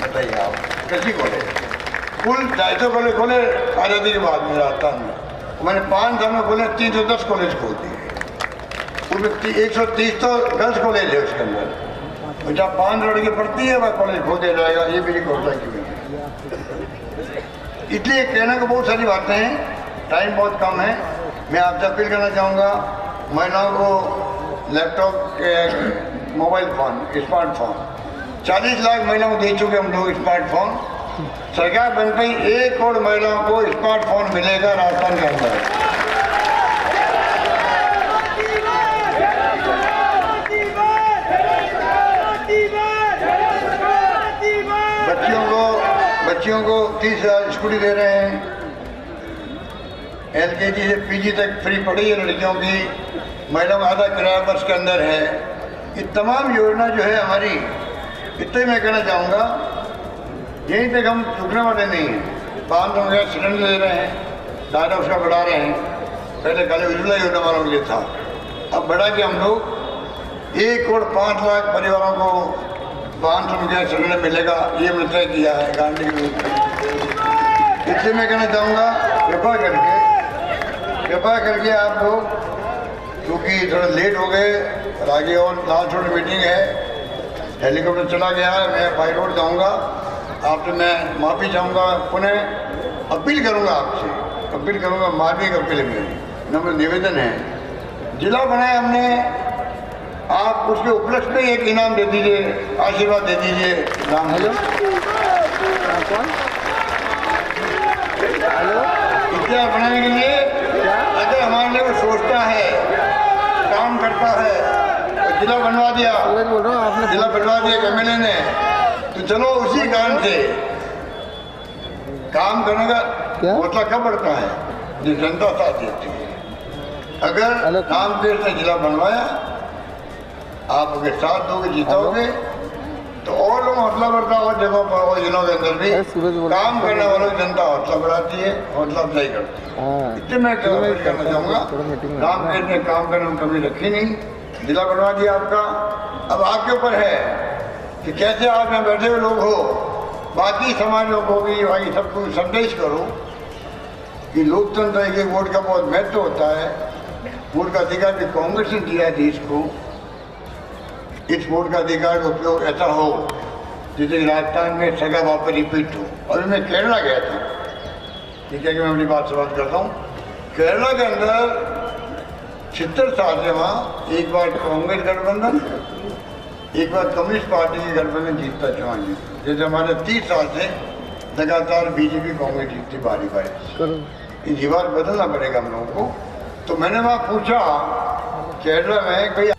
बताइए आप, कृषि कॉलेज कुल 250 कॉलेज खोले आज़ादी के बाद में राजस्थान में। मैंने 5 साल में खोले 310 कॉलेज खोल दिए। उसमें 130 तो गर्ल्स कॉलेज है उसके अंदर, और जहाँ 5 लड़की पढ़ती है वह कॉलेज खोल दिया जाएगा। ये मेरी घोषणा की हुई है। इसलिए कहने को बहुत सारी बातें हैं, टाइम बहुत कम है। मैं आपसे अपील करना चाहूँगा, महिलाओं को लैपटॉप के मोबाइल फ़ोन, स्मार्टफोन 40 लाख महिलाओं को दे चुके हम लोग स्मार्टफोन। सरकार बनते ही 1 करोड़ महिलाओं को स्मार्टफोन मिलेगा राजस्थान के अंदर। बच्चियों को 30,000 स्कूटी दे रहे हैं। LKG से PG तक फ्री पढ़ी है लड़कियों की। महिलाओं का आधा किराया बस के अंदर है। ये तमाम योजना जो है हमारी, इतने मैं कहना चाहूँगा यहीं तक हम रुकने वाले नहीं हैं। 500 गैस सिलेंडर दे रहे हैं, दायरा उसका बढ़ा रहे हैं। पहले खाली उज्ज्वला योजना वालों के लिए था, अब बढ़ा के हम लोग 1 करोड़ 5 लाख परिवारों को 500 गैस सिलेंडर मिलेगा, ये हमने तय किया है गारंटी के रूप में। इसलिए मैं कहना चाहूँगा कृपा करके आप लोग, क्योंकि थोड़ा लेट हो गए और आगे और लास्ट रोड मीटिंग है, हेलीकॉप्टर चला गया है, मैं बाई रोड जाऊँगा। आपसे मैं माफ़ी चाहूँगा, पुनः अपील करूँगा आपसे, अपील करूँगा, मार्मिक अपील है मेरी, नम्र निवेदन है। जिला बनाया हमने, आप उसके उपलक्ष्य में एक इनाम दे दीजिए, आशीर्वाद दे दीजिए। नाम हेलो इतिहास बनाने के लिए अगर हमारे लिए वो सोचता है, काम करता है, तो जिला बनवा दिया, जिला बनवा दिया एमएलए ने, तो चलो उसी कारण से काम करने का हौसला कब बढ़ता है, जो जनता साथ देती है। अगर रामदेव ने जिला बनवाया, आप अगर साथ दोगे, जीतोगे, तो और लोग हौसला बढ़ता है, और जगहों पर और जिलों के अंदर भी काम करने वालों की जनता हौसला बढ़ाती है, हौसला अफजाई करती है। इससे मैं अपील करना चाहूँगा, रामदेव ने काम करने में कमी रखी नहीं, जिला बनवा दिया आपका। अब आपके ऊपर है कि कैसे आप यहाँ बैठे हुए लोग हो, बाकी समाज लोगों को भी भाई सबको संदेश करो कि लोकतंत्र है कि वोट का बहुत महत्व होता है। वोट का अधिकार भी कांग्रेस ने दिया है देश को। इस वोट का अधिकार का उपयोग ऐसा हो जैसे कि राजस्थान में सगा वापस रिपीट हो। अभी मैं केरला गया था, ठीक है कि मैं अपनी बात समाप्त करता हूँ। केरला के अंदर 76 साल से वहाँ एक बार कांग्रेस गठबंधन, एक बार कम्युनिस्ट पार्टी की गठबंधन जीतता चुनाव जीतता, जैसे हमारे 30 साल से लगातार बीजेपी कांग्रेस जीतती बारी बारी। ये रिवाज बदलना पड़ेगा हम लोगों को। तो मैंने वहाँ पूछा केरला में कोई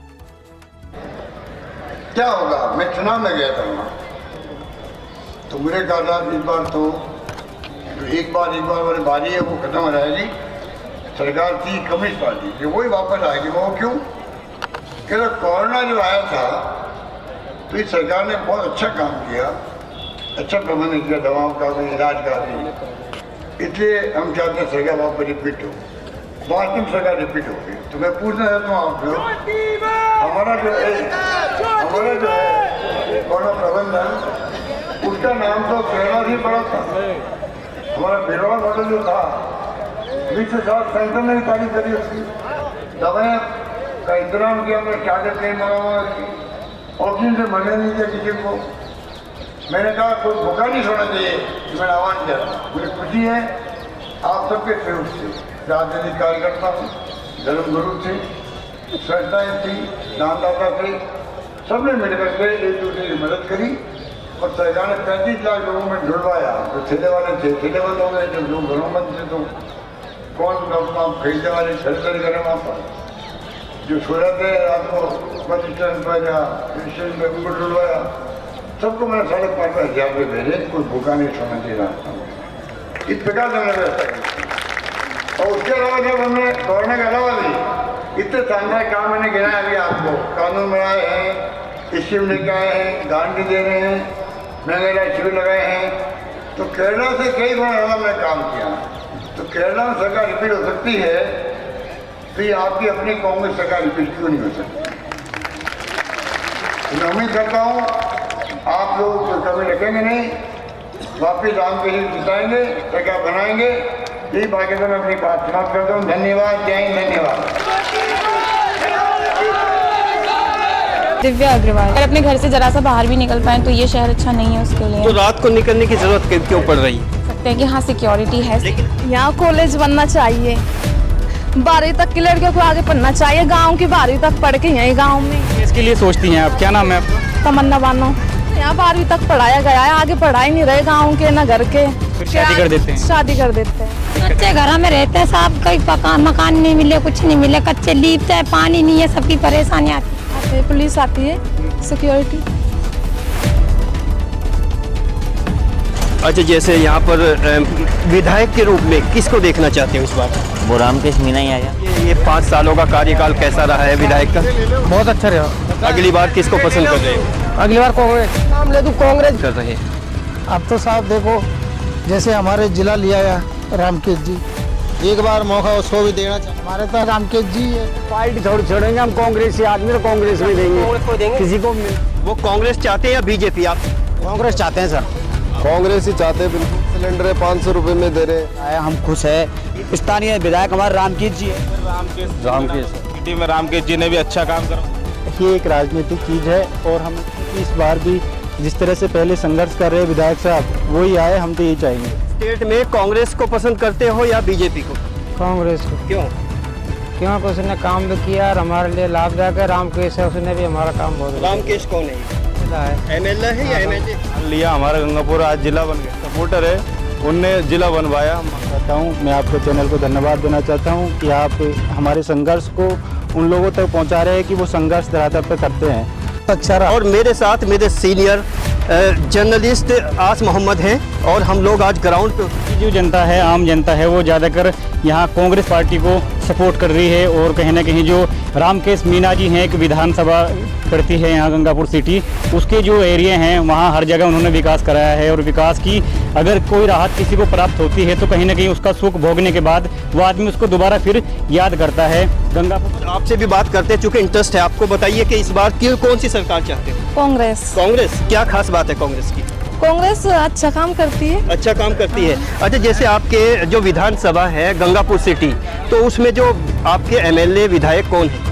क्या होगा, मैं चुनाव में गया था वहाँ, तो मुझे कहा इस बार तो एक बार वाली बारी है वो खत्म हो जाएगी, सरकार थी कम्युनिस्ट पार्टी कि वही वापस आएगी। वो क्यों? कहते कोरोना जो आया था तो इस सरकार ने बहुत अच्छा काम किया, अच्छा प्रबंधन किया, दवाओं का भी, इलाज का भी, इसलिए हम चाहते हैं सरकार वापस रिपीट हो। वास्तविक सरकार रिपीट हो गई। तो मैं पूछना चाहता हूँ आप लोग, हमारा जो है कोरोना प्रबंधन, उसका नाम तो केरला ही पड़ा था। हमारा बिरवा मॉडल जो था, विश्व स्वास्थ्य सेंटर ने तारीफ करी, उसकी दवाएं का इंतजाम किया, हमने चार्टर प्लेन मंगावा, ऑक्सीजन से मरने नहीं दिया किसी को। मैंने कहा कोई भूखा नहीं सोना चाहिए, मैंने आह्वान किया। मुझे खुशी है आप सबके सहयोग से, राजनीतिक कार्यकर्ता धर्मगुरु थे, संस्थाएं थी, दानदाता थे, सबने मिलकर के एक दूसरे की मदद करी और सरकार ने 35 लाख लोगों में ढुलवाया। जो ठेले वाले थे ठेले बंद हो गए, जो लोग घरों बंद थे तो कौन अपना खरीदने वाले खरीदारी करें वहाँ पर, जो सो जाते हैं रात को बस स्टैंड पर या स्टेशन पर, उनको ढुलवाया। सबको मैंने 5,500 रुपये भेजे, कोई भूखा नहीं सोना चाहिए रास्ता। इस प्रकार से हमने व्यवस्था की। और उसके अलावा जब हमने कोरोना के अलावा भी इतने शानदार काम मैंने गिनाया अभी आपको, कानून बनाए हैं, स्कीम लेके आए हैं, गारंटी दे रहे हैं, महंगाई शिविर लगाए हैं, तो केरला से कई गुना ज़्यादा मैंने काम किया। तो केरला में सरकार रिपीट हो सकती है, तो ये आपकी अपनी कांग्रेस सरकार रिपीट क्यों नहीं हो सकती? मैं उम्मीद करता हूँ आप लोग तो कभी रखेंगे नहीं, वापिस राम के लिए जिताएंगे, सरकार बनाएंगे। यही बाकी तो मैं अपनी बात समाप्त करता हूँ। धन्यवाद, जय हिंद, धन्यवाद। दिव्या अग्रवाल। अगर अपने घर से जरा सा बाहर भी निकल पाए तो ये शहर अच्छा नहीं है उसके लिए। तो रात को निकलने की जरूरत क्यों पड़ रही है? सकते हैं कि हाँ सिक्योरिटी है, लेकिन यहाँ कॉलेज बनना चाहिए, 12वीं तक की लड़कियों को आगे पढ़ना चाहिए। गांव की 12वीं तक पढ़ के यहीं गांव में। इसके लिए सोचती हैं आप? क्या नाम है आपका? तमन्ना बानो। यहाँ 12वीं तक पढ़ाया गया है, आगे पढ़ाई नहीं रहे गाँव के ना घर के, फिर शादी कर देते हैं। शादी कर देते हैं। कच्चे घर में रहते हैं साहब, कोई मकान नहीं मिले, कुछ नहीं मिले, कच्चे लीपते हैं, पानी नहीं है, सबकी परेशानी आती है। पुलिस आती है, सिक्योरिटी। अच्छा, जैसे यहाँ पर विधायक के रूप में किसको देखना चाहते हैं इस बार? वो रामकेश मीणा ही आया। ये 5 सालों का कार्यकाल कैसा रहा है विधायक का? बहुत अच्छा रहा। अगली बार किसको पसंद कर रहे हो? अगली बार कांग्रेस। नाम ले दूं कांग्रेस कर रहे। अब तो साहब देखो, जैसे हमारे जिला लिया है रामकेश जी, एक बार मौका उसको भी देना चाहिए। हमारे तो रामकेश जी है। पार्टी थोड़ी छोड़ेंगे हम, कांग्रेस से आदमी तो कांग्रेस में देंगे, किसी को। वो कांग्रेस चाहते हैं या बीजेपी? आप कांग्रेस चाहते हैं सर। कांग्रेस ही चाहते हैं, बिल्कुल। सिलेंडर 500 रुपए में दे रहे हैं, हम खुश है। स्थानीय विधायक हमारे रामकेश जी है। रामकेश में रामकेश जी ने भी अच्छा काम करा। ये एक राजनीतिक चीज है और हम इस बार भी जिस तरह से पहले संघर्ष कर रहे विधायक साहब वही आए, हम तो यही चाहेंगे। स्टेट में कांग्रेस को पसंद करते हो या बीजेपी को? कांग्रेस को। क्यों? क्योंकि उसने काम भी किया और हमारे लिए लाभदायक है। रामकेश है, उसने भी हमारा काम बहुत रामकेश कौन है? एमएलए है या एमएलए? लिया हमारा गंगापुर आज जिला बन गया, सपोर्टर है, उनने जिला बनवाया। चाहता हूँ मैं आपके चैनल को धन्यवाद देना चाहता हूँ कि आप हमारे संघर्ष को उन लोगों तक पहुँचा रहे हैं कि वो संघर्ष धरातल पर करते हैं। अच्छा रहा। और मेरे साथ मेरे सीनियर जर्नलिस्ट आस मोहम्मद हैं और हम लोग आज ग्राउंड पे जो जनता है, आम जनता है, वो ज़्यादातर यहाँ कांग्रेस पार्टी को सपोर्ट कर रही है। और कहीं ना कहीं जो रामकेश मीना जी हैं, एक विधानसभा पड़ती है यहाँ गंगापुर सिटी, उसके जो एरिया हैं वहाँ हर जगह उन्होंने विकास कराया है। और विकास की अगर कोई राहत किसी को प्राप्त होती है तो कहीं ना कहीं उसका सुख भोगने के बाद वो आदमी उसको दोबारा फिर याद करता है। गंगापुर आपसे भी बात करते हैं, चूँकि इंटरेस्ट है आपको, बताइए कि इस बार कौन सी सरकार चाहते हो? कांग्रेस। कांग्रेस, क्या खास बात है कांग्रेस की? कांग्रेस अच्छा काम करती है। अच्छा काम करती है। अच्छा, जैसे आपके जो विधानसभा है गंगापुर सिटी, तो उसमें जो आपके एमएलए विधायक कौन है?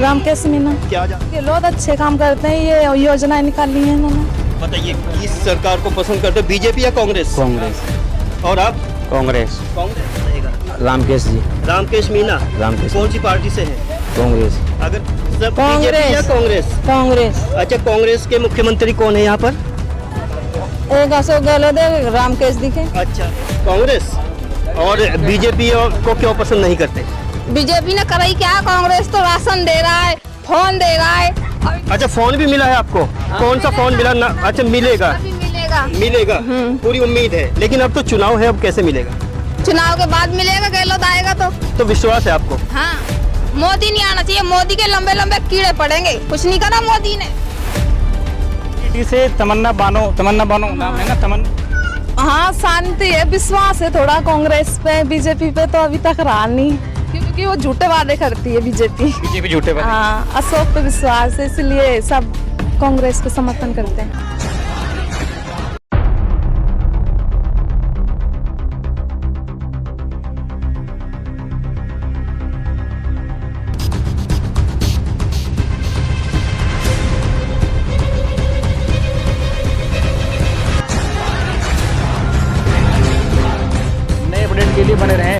रामकेश मीना। क्या ये लोग अच्छे काम करते हैं, ये योजनाएं निकाली हैं इन्होंने। बताइए किस सरकार को पसंद करते हो, बीजेपी या कांग्रेस? कांग्रेस। और आप? कांग्रेस। कांग्रेस रहेगा। रामकेश जी। रामकेश मीना रामकेश। कौन सी पार्टी से है? कांग्रेस। अगर सब बीजेपी या कांग्रेस? कांग्रेस। अच्छा, कांग्रेस के मुख्यमंत्री कौन है यहाँ पर? एक अशोक गहलोत है, रामकेश दिखे। अच्छा, कांग्रेस। और बीजेपी को क्यों पसंद नहीं करते? बीजेपी ने कराई क्या, कांग्रेस तो राशन दे रहा है, फोन दे रहा है। अच्छा, फोन भी मिला है आपको? कौन सा फोन मिला ना? अच्छा, मिलेगा मिलेगा, पूरी उम्मीद है। लेकिन अब तो चुनाव है, अब कैसे मिलेगा? चुनाव के बाद मिलेगा, गहलोत आएगा तो विश्वास है आपको? हाँ, मोदी नहीं आना चाहिए, मोदी के लंबे लंबे कीड़े पड़ेंगे, कुछ नहीं करा मोदी ने। से तमन्ना बानो नाम है ना, तमन्ना। हाँ, शांति है, विश्वास है थोड़ा कांग्रेस पे। बीजेपी पे तो अभी तक रहा नहीं, क्योंकि वो झूठे वादे करती है बीजेपी झूठे वादे। हाँ, अशोक पे विश्वास है, इसलिए सब कांग्रेस को समर्थन करते हैं।